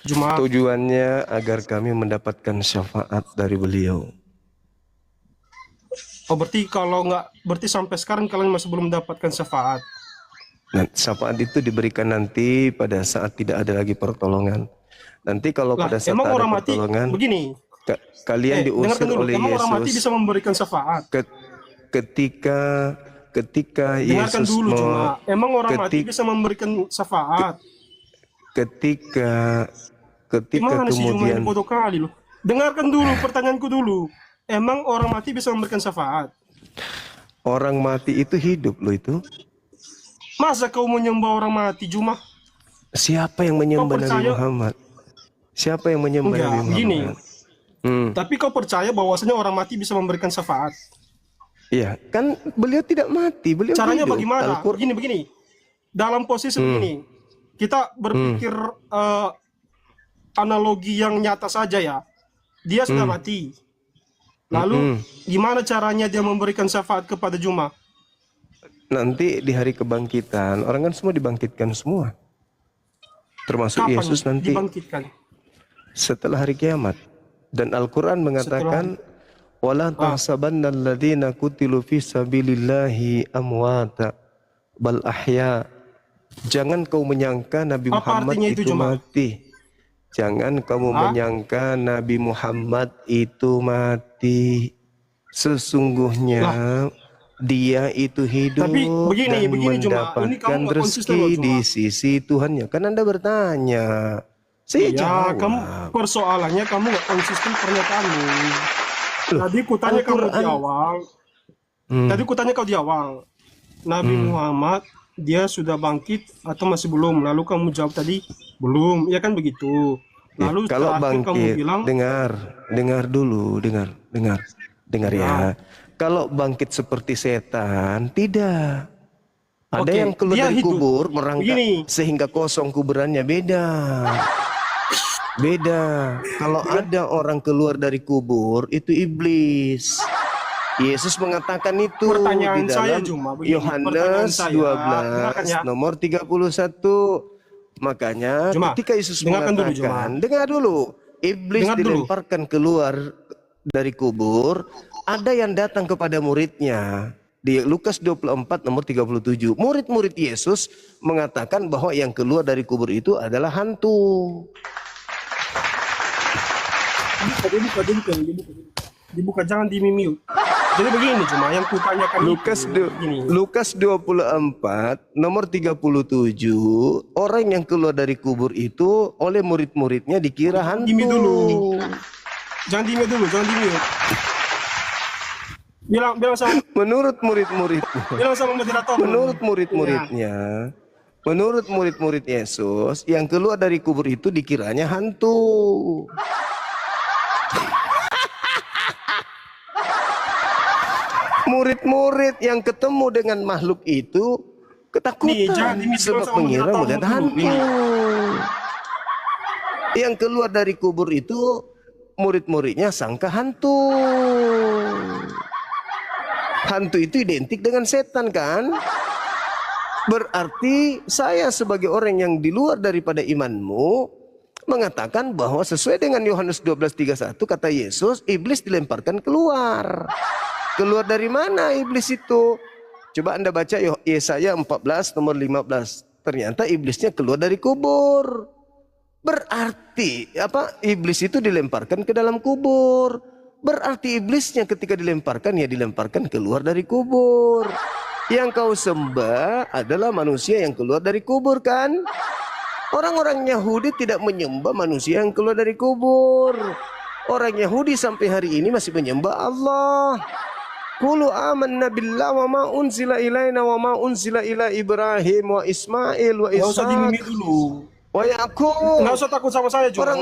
Juma? Tujuannya agar kami mendapatkan syafaat dari beliau. Oh berarti kalau nggak, berarti sampai sekarang kalian masih belum mendapatkan syafaat. Nah, syafaat itu diberikan nanti pada saat tidak ada lagi pertolongan. Nanti kalau Lah, pada saat emang ada orang mati pertolongan, begini? kalian Dengarkan diusir dulu, oleh emang orang mati Yesus. bisa memberikan syafaat? Ketika Dengarkan Yesus dulu Juma, emang orang mati ketik- bisa memberikan syafaat? ketika Gimana sih Juma kemudian ini bodoh kali loh. Dengarkan dulu pertanyaanku dulu. Emang orang mati bisa memberikan syafaat? orang mati itu hidup loh itu. Masa kau menyembah orang mati Juma? Siapa yang menyembah Kau Nabi percaya? Muhammad? Siapa yang menyembah Enggak, Nabi Muhammad? begini. Hmm. Tapi kau percaya bahwasanya orang mati bisa memberikan syafaat? Iya, kan beliau tidak mati, beliau Caranya hidup. bagaimana? Al-Qur'an- Begini. Dalam posisi begini, kita berpikir analogi yang nyata saja ya. Dia sudah mati. Lalu gimana caranya dia memberikan syafaat kepada Juma? Nanti di hari kebangkitan, orang kan semua dibangkitkan semua. Termasuk Kapan Yesus nanti. dibangkitkan? setelah hari kiamat. Dan Al-Quran mengatakan wala tahsabanna alladziina qutilu fi sabilillahi amwata bal ahya. Jangan kau menyangka Nabi Apa Muhammad artinya itu, itu Juma? mati. Jangan kamu menyangka Nabi Muhammad itu mati. Sesungguhnya dia itu hidup Tapi begini, dan begini, Juma. Ini mendapatkan kamu nggak konsisten loh, rezeki Juma. di sisi Tuhannya. Kan Anda bertanya, saya Ya, jawab. kamu persoalannya kamu nggak konsisten pernyataanmu. Tadi kutanya kamu di Al-Quran. awal. Tadi kutanya kau di awal. Nabi Muhammad dia sudah bangkit atau masih belum? Lalu kamu jawab tadi belum. Ya kan begitu. Ya, Lalu kalau terakhir kamu bangkit, bilang dengar dulu, dengar ya. Kalau bangkit seperti setan, tidak. Ada Oke, yang keluar dia dari hidup. kubur merangkak Begini. sehingga kosong kuburannya, beda. Beda. Kalau ada orang keluar dari kubur itu iblis. Yesus mengatakan itu Pertanyaan di saya dalam cuma begini, pertanyaan Yohanes saya, 12 dengarkan ya. nomor 31. Makanya Juma, ketika Yesus dengarkan dulu, mengatakan, Juma. dengar dulu, iblis Dengar dulu. dilemparkan keluar dari kubur, ada yang datang kepada muridnya. Di Lukas 24 nomor 37, murid-murid Yesus mengatakan bahwa yang keluar dari kubur itu adalah hantu. Dibuka, jangan di-mute. Jadi begini cuma yang kutanyakan Lukas 24 nomor 37, orang yang keluar dari kubur itu oleh murid-muridnya dikira hantu. Di-mute dulu. Jangan di-mute dulu, jangan di-mute. Bilang sama Menurut murid-murid, bilang sama moderator. menurut murid-muridnya, menurut murid-murid Yesus, yang keluar dari kubur itu dikiranya hantu. Murid-murid yang ketemu dengan makhluk itu Nih, jangan ketakutan di-mute sebab sama mengira moderator melihat dulu. hantu. Yang keluar dari kubur itu murid-muridnya sangka hantu. Hantu itu identik dengan setan kan? Berarti saya sebagai orang yang di luar daripada imanmu mengatakan bahwa sesuai dengan Yohanes 12:31 kata Yesus, iblis dilemparkan keluar. Keluar dari mana iblis itu? Coba Anda baca Yesaya 14 nomor 15. Ternyata iblisnya keluar dari kubur. Berarti apa? Iblis itu dilemparkan ke dalam kubur. Berarti iblisnya ketika dilemparkan ya dilemparkan keluar dari kubur. Yang kau sembah adalah manusia yang keluar dari kubur kan? Orang-orang Yahudi tidak menyembah manusia yang keluar dari kubur. Orang Yahudi sampai hari ini masih menyembah Allah. Qulu amanna billah wa ma unzila ilaina wa ma unzila ila Ibrahim wa Ismail wa Nggak usah di-mute Ishaq dulu. wa Yaqub. Nggak usah takut sama saya juga.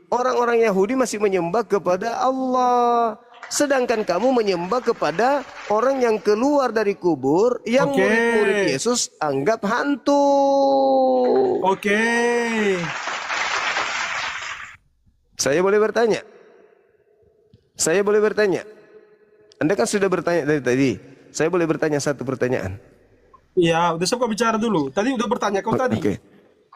Orang-orang Yahudi masih menyembah kepada Allah. Sedangkan kamu menyembah kepada orang yang keluar dari kubur yang Oke. murid-murid Yesus anggap hantu. Oke. Saya boleh bertanya? Saya boleh bertanya? Anda kan sudah bertanya dari tadi. Saya boleh bertanya satu pertanyaan? Iya, udah siap kau bicara dulu. Tadi udah bertanya kau tadi. Oke.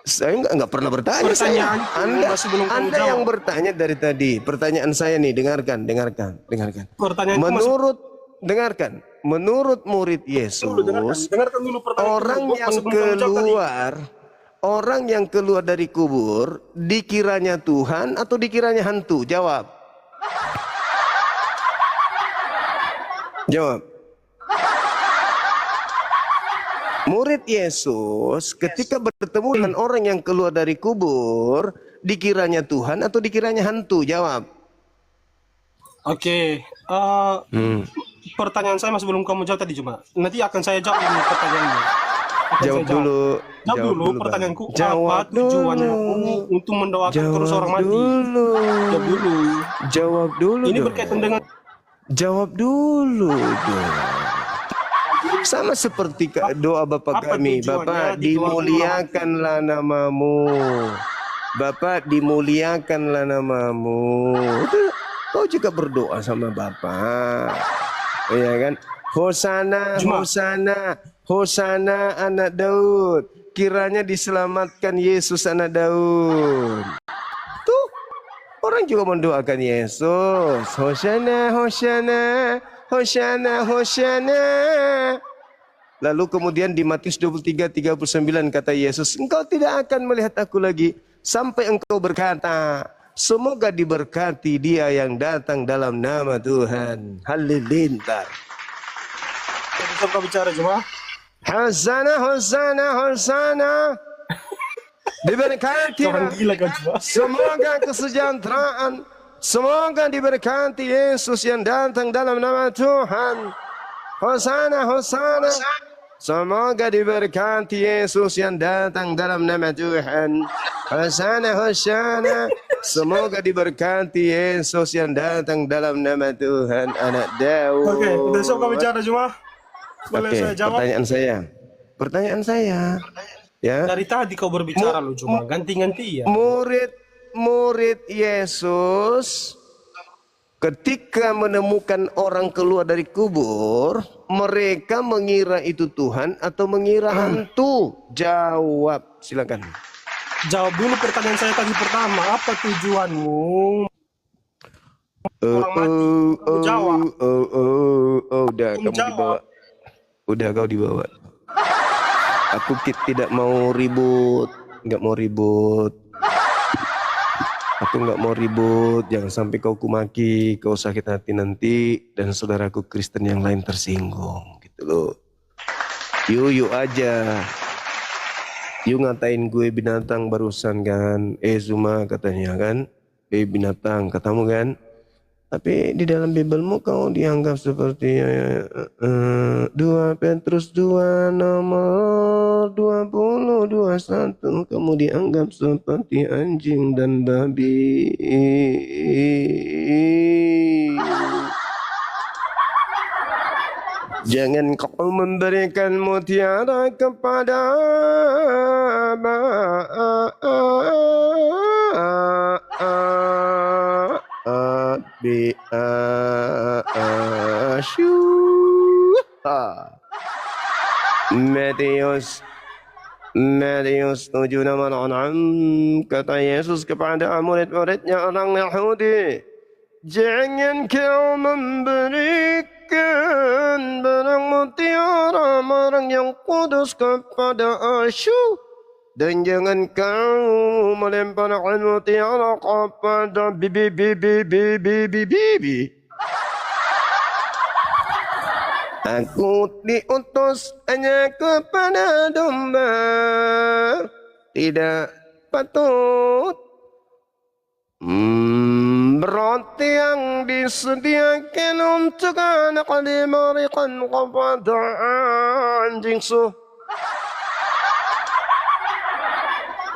Saya nggak pernah bertanya. Pertanyaan Saya. itu masih belum kamu Anda jawab. yang bertanya dari tadi. Pertanyaan saya nih, dengarkan. Pertanyaan itu masih Dengarkan. Menurut murid Yesus, dengarkan dulu pertanyaan orang dulu. yang Masih belum kamu jawab tadi. orang yang keluar dari kubur dikiranya Tuhan atau dikiranya hantu? Jawab. Jawab. Murid Yesus ketika bertemu dengan orang yang keluar dari kubur, dikiranya Tuhan atau dikiranya hantu? Jawab. Oke. Pertanyaan saya masih belum kamu jawab tadi cuma. Nanti akan saya jawab ini pertanyaannya. Jawab dulu. Jawab dulu Bang. pertanyaanku. Jawab Apa tujuannya dulu. untuk mendoakan terus orang mati? Jawab dulu. Jawab dulu. Ini dong. berkaitan dengan Jawab dulu dong. Sama seperti doa Bapak apa kami. tujuannya Bapak di doa dimuliakanlah namamu. Bapak dimuliakanlah namamu. Itu kau juga berdoa sama Bapak. Iya kan? Hosana, Cuma- Hosana, Hosana anak Daud. Kiranya diselamatkan Yesus anak Daud. orang juga mendoakan Yesus. Hosana, Hosana, Hosana, Hosana. Lalu kemudian di Matius 23:39 kata Yesus, engkau tidak akan melihat aku lagi sampai engkau berkata, semoga diberkati dia yang datang dalam nama Tuhan. Halilintar. Bisa kau bicara cuma? Hosana, Hosana, Hosana. Diberkati. Orang gila kau cuma. Semoga kesejahteraan. Semoga diberkati Yesus yang datang dalam nama Tuhan. Hosana, Hosana. Semoga diberkati Yesus yang datang dalam nama Tuhan. Hosana, Hosana. Semoga diberkati Yesus yang datang dalam nama Tuhan, anak Daud. Oke, besok kau bicara cuma. Boleh Oke, saya jawab? Pertanyaan saya. Ya. Dari tadi kau berbicara lu cuma ganti-ganti ya. Murid Yesus ketika menemukan orang keluar dari kubur, mereka mengira itu Tuhan atau mengira hantu? Jawab, silakan. Jawab dulu pertanyaan saya tadi pertama. Apa tujuanmu? Orang mati. Kamu jawab. Udah Kamu kamu jawab. dibawa. Udah kau dibawa. Aku tidak mau ribut, nggak mau ribut. Aku nggak mau ribut, jangan sampai kau kumaki, kau sakit hati nanti, dan saudaraku Kristen yang lain tersinggung, gitu loh. Yuk aja. Yuk ngatain gue binatang barusan kan, Zuma katanya kan, binatang katamu kan. Tapi di dalam Bibelmu kau dianggap seperti 2 Petrus 2 nomor 20-21. Kamu dianggap seperti anjing dan babi. Jangan kau memberikan mutiara kepada Matius 7 nomor 6 kata Yesus kepada murid-muridnya orang Yahudi, jangan kau memberikan barang mutiara barang yang kudus kepada Asyur, dan jangan kau melemparkan mutiara kepada bibi. Aku diutus hanya kepada domba, tidak patut roti yang disediakan untuk anak diberikan kepada anjing suh.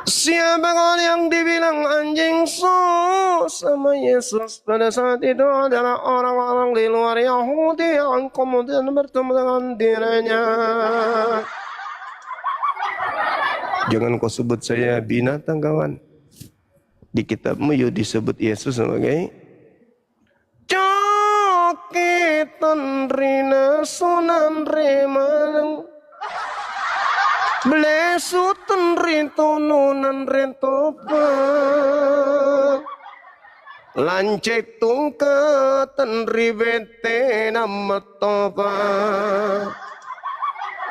Siapa yang dibilang anjing suh sama Yesus pada saat itu adalah orang-orang di luar Yahudi yang kemudian bertemu dengan dirinya. Jangan kau sebut saya binatang kawan. Di kitabmu yuk disebut Yesus sebagai Cokitan rina sunan remanang Blesuten rito nunan rento pa Lancetung keten ribete nama topa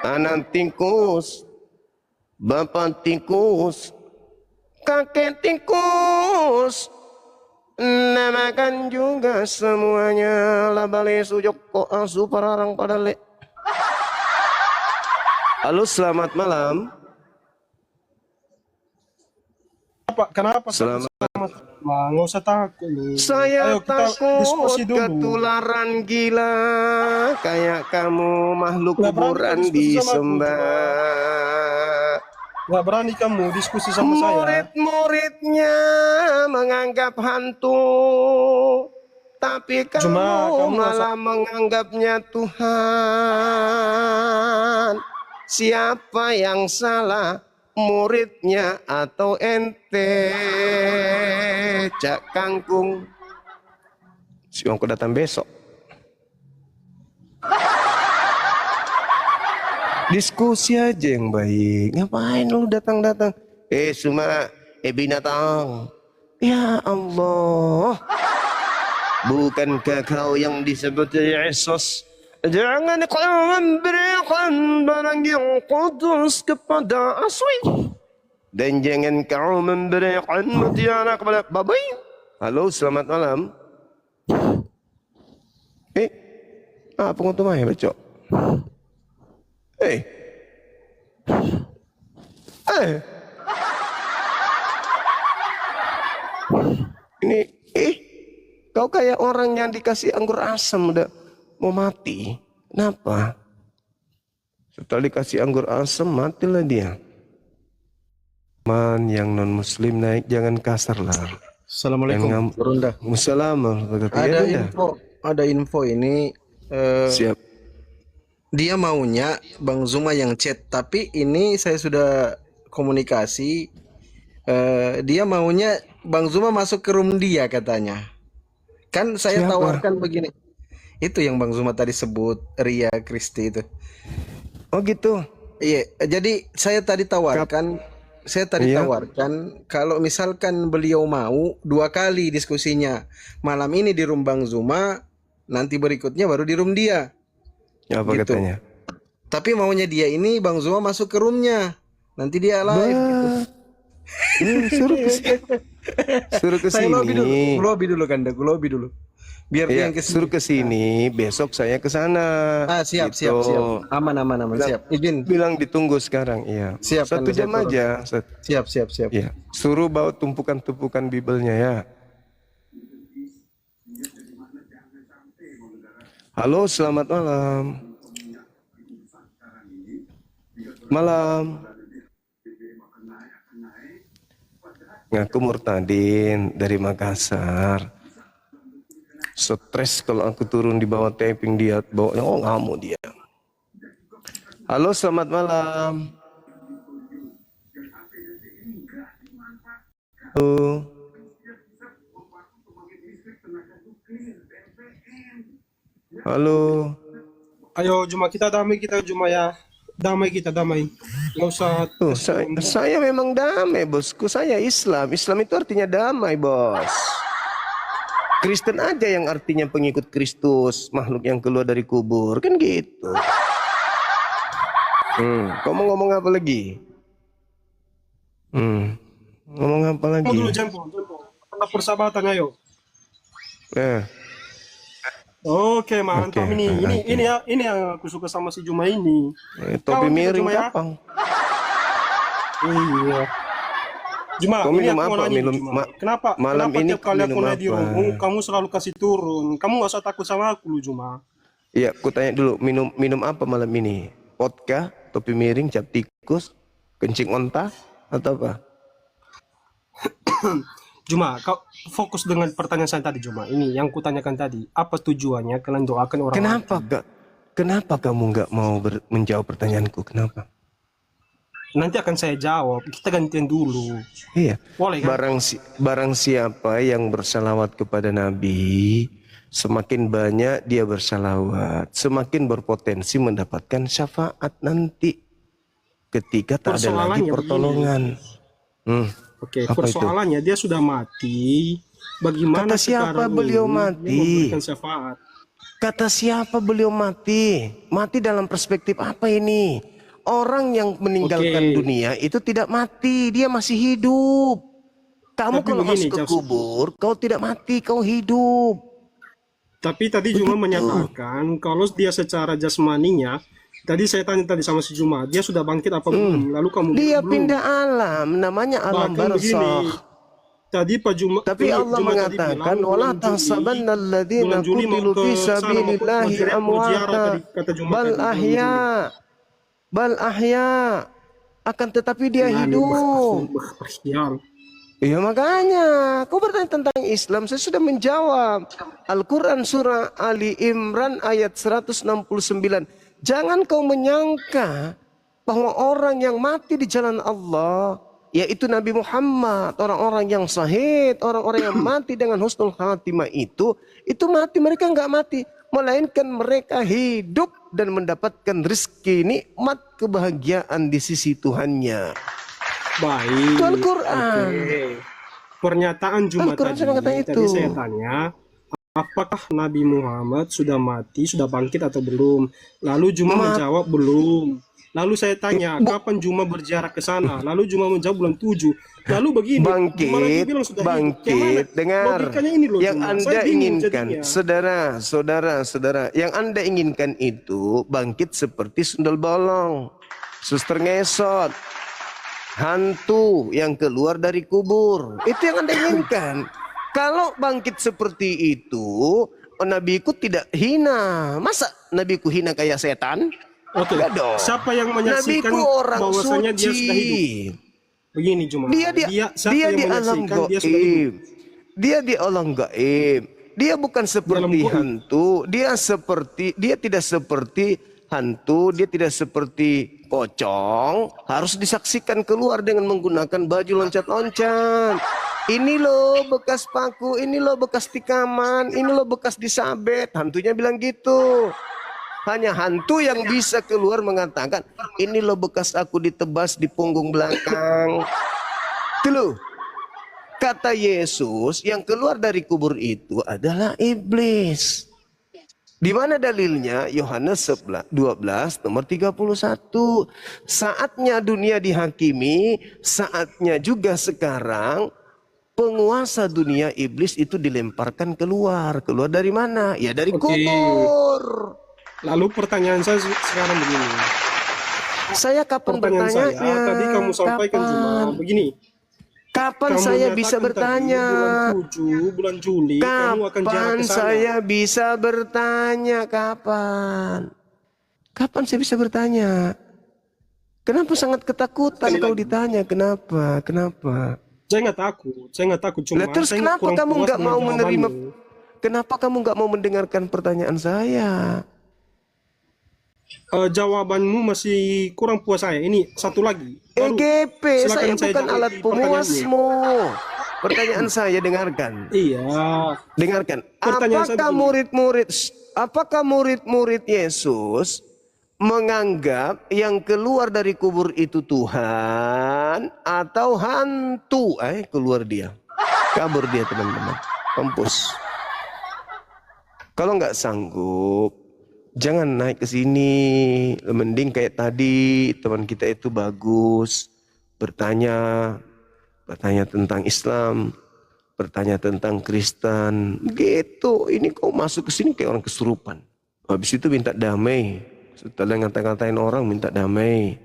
Anak tikus, bapak tikus, kakek tikus, namakan juga semuanya labale sujok ko asu pararang padale. Halo, selamat malam. Kenapa? Selamat. Nggak usah takut lu. Saya Ayo kita diskusi takut dulu. ketularan gila kayak kamu makhluk Nggak berani kuburan diskusi sama aku, disembah. Nggak berani kamu diskusi sama saya. Murid-muridnya menganggap hantu, tapi kamu malah menganggapnya Tuhan. Siapa yang salah, muridnya atau ente? Cak kangkung. Si aku datang besok. Diskusi aja yang baik. Ngapain lu datang-datang? Suma, binatang. Ya Allah, bukankah kau yang disebut Yesus? Jangan kau memberikan barang yang kudus kepada aswin, dan jangan kau memberikan mutiara kepada babai. Halo, selamat malam. Apa kau tuh main bacok? Eh, ini, kau kayak orang yang dikasih anggur asam udah mau mati. Kenapa? Setelah dikasih anggur asam, matilah dia. Man yang non muslim naik jangan kasar lah. Assalamualaikum, Bunda. Ada info ini. Siap. Dia maunya Bang Zuma yang chat, tapi ini saya sudah komunikasi. Dia maunya Bang Zuma masuk ke room dia katanya. Kan saya Siapa? tawarkan begini. Itu yang Bang Zuma tadi sebut, Ria Kristi itu. Oh gitu. Iya, jadi saya tadi tawarkan. Iya. Kalau misalkan beliau mau 2 kali diskusinya. Malam ini di room Bang Zuma, nanti berikutnya baru di room dia. Apa Gitu. katanya? Tapi maunya dia ini Bang Zuma masuk ke roomnya. Nanti dia live gitu. Suruh ke sini. Suruh ke Saya sini. lobby dulu kan, lobby dulu. Biar dia Iya, yang ke suruh ke sini. Besok saya ke sana. Siap. Gitu. Aman, siap. Izin. Bilang ditunggu sekarang. Iya. Siap, 1 kan, jam saya aja. Siap. Iya. Suruh bawa tumpukan-tumpukan Bibelnya ya. Halo, selamat malam. Malam. Ngaku Murtadin dari Makassar. Stres kalau aku turun di bawah taping dia bawa ngamuk dia. Halo, selamat malam. Halo. Halo. Ayo Juma, kita damai ya. Damai. Nggak usah. Tuh, saya memang damai, bosku. Saya Islam. Islam itu artinya damai, bos. Kristen aja yang artinya pengikut Kristus, makhluk yang keluar dari kubur, kan gitu. Kau mau ngomong apa lagi? Ngomong apa lagi? Dulu jempol. Tentang persahabatan ayo. Oke, mantap. Oke, Ini yang aku suka sama si Juma ini. Topi Kawan kita, miring Juma, ya? kapang. Iya. Juma, Kau ini minum aku mau apa? nanya nih, Minum Juma. Kenapa ini tiap kali aku minum naik di apa? room, kamu selalu kasih turun? Kamu nggak usah takut sama aku lu, Juma. Iya, aku tanya dulu, minum apa malam ini? Vodka, topi miring, cap tikus, kencing onta, atau apa? Juma, kau fokus dengan pertanyaan saya tadi, Juma. Ini yang kutanyakan tadi. Apa tujuannya kalian doakan orang mati? Kenapa kamu nggak mau menjawab pertanyaanku? Kenapa? Nanti akan saya jawab. Kita gantian dulu. Iya. Boleh kan? Barang siapa yang bersalawat kepada Nabi, semakin banyak dia bersalawat, semakin berpotensi mendapatkan syafaat nanti ketika tak ada lagi Persoalannya pertolongan. Oke, Apa persoalannya dia sudah mati. Bagaimana Kata siapa sekarang beliau ini mati? dia memberikan syafaat? Kata siapa beliau mati? Mati dalam perspektif apa ini? Orang yang meninggalkan dunia itu tidak mati, dia masih hidup. Kamu Tapi kalau begini, masuk ke Jas. kubur, kau tidak mati, kau hidup. Tapi tadi Juma menyatakan kalau dia secara jasmaninya, tadi saya tanya tadi sama si Juma, dia sudah bangkit apa belum? Lalu kamu Dia belum. pindah alam, namanya alam Bahkan begini, barzakh. tadi Pak Juma, Tapi Allah Juma tadi mengatakan, bilang, wala bulan tahsabanna alladziina bulan Juli mau qutilu ke fi sana, mau sabilillahi ziarah amwata, tadi, kata Juma bal tadi, bulan ahya, bal ahya. Akan tetapi dia hidup. Sial. Iya makanya, kau bertanya tentang Islam, saya sudah menjawab. Al-Quran surah Ali Imran ayat 169. Jangan kau menyangka bahwa orang yang mati di jalan Allah, yaitu Nabi Muhammad, orang-orang yang syahid, orang-orang yang mati dengan husnul khatimah itu mati, mereka enggak mati. Melainkan mereka hidup dan mendapatkan rezeki, nikmat, kebahagiaan di sisi Tuhannya. Baik. Itu Al-Quran. Oke. pernyataan Juma Al-Quran sudah kata tadi itu. saya tanya, apakah Nabi Muhammad sudah mati, sudah bangkit atau belum? Lalu Juma Ma- menjawab belum. Lalu saya tanya, kapan Juma berziarah ke sana? Lalu Juma menjawab bulan 7. Lalu begini, Juma lagi Bangkit, bilang sudah hidup. Yang mana bangkit. Dengar, logikanya ini loh yang Juma. Anda Saya bingung inginkan, jadinya. saudara, yang Anda inginkan itu bangkit seperti sundel bolong, suster ngesot, hantu yang keluar dari kubur. Itu yang Anda inginkan. Kalau bangkit seperti itu, nabiku tidak hina. Masa nabiku hina kayak setan? Oke, Enggak dong. siapa yang menyaksikan Nabiku orang bahwasanya dia sudah hidup? suci. Begini Juma. Siapa Dia yang di alam menyaksikan dia sudah hidup? gaib. Dia di alam gaib. Dia bukan seperti gaib. hantu. Dia tidak seperti hantu. Dia tidak seperti pocong. Harus disaksikan keluar dengan menggunakan baju loncat-loncat. Ini loh bekas paku. Ini loh bekas tikaman. Ini loh bekas disabet. Hantunya bilang gitu. Hanya hantu yang bisa keluar mengatakan, ini loh bekas aku ditebas di punggung belakang. Itu loh. Kata Yesus, yang keluar dari kubur itu adalah iblis. Di mana dalilnya? Yohanes 12 nomor 31. Saatnya dunia dihakimi, saatnya juga sekarang penguasa dunia iblis itu dilemparkan keluar. Keluar dari mana? Ya dari Oke. kubur. Lalu pertanyaan saya sekarang begini. Saya kapan Pertanyaan saya bertanya? tadi kamu sampaikan Juma begini. Kapan Kamu saya bisa nyatakan bertanya? tadi bulan 7, bulan Juli kamu akan jarak Kapan ke sana. saya bisa bertanya? Kapan? Kapan saya bisa bertanya? Kenapa sangat ketakutan Sekali kau lagi. ditanya? Kenapa? Kenapa? Saya nggak takut cuma Lah, terus saya kenapa kurang kamu puas nggak dengan mau menerima? jawabanmu. Kenapa kamu nggak mau mendengarkan pertanyaan saya? Jawabanmu masih kurang puas saya. Ini satu lagi. Baru, EGP, silakan saya saya bukan jawab alat di pemuasmu. Pertanyaan saya dengarkan. Iya. Dengarkan. Pertanyaan saya begini. Apakah murid-murid Yesus menganggap yang keluar dari kubur itu Tuhan atau hantu? Keluar dia. Kabur dia, teman-teman. Kampus. Kalau nggak sanggup, jangan naik ke sini. Mending kayak tadi, teman kita itu bagus. Bertanya tentang Islam, bertanya tentang Kristen. Gitu. Ini kau masuk ke sini kayak orang kesurupan. Habis itu minta damai. Setelah ngata-ngatain orang minta damai.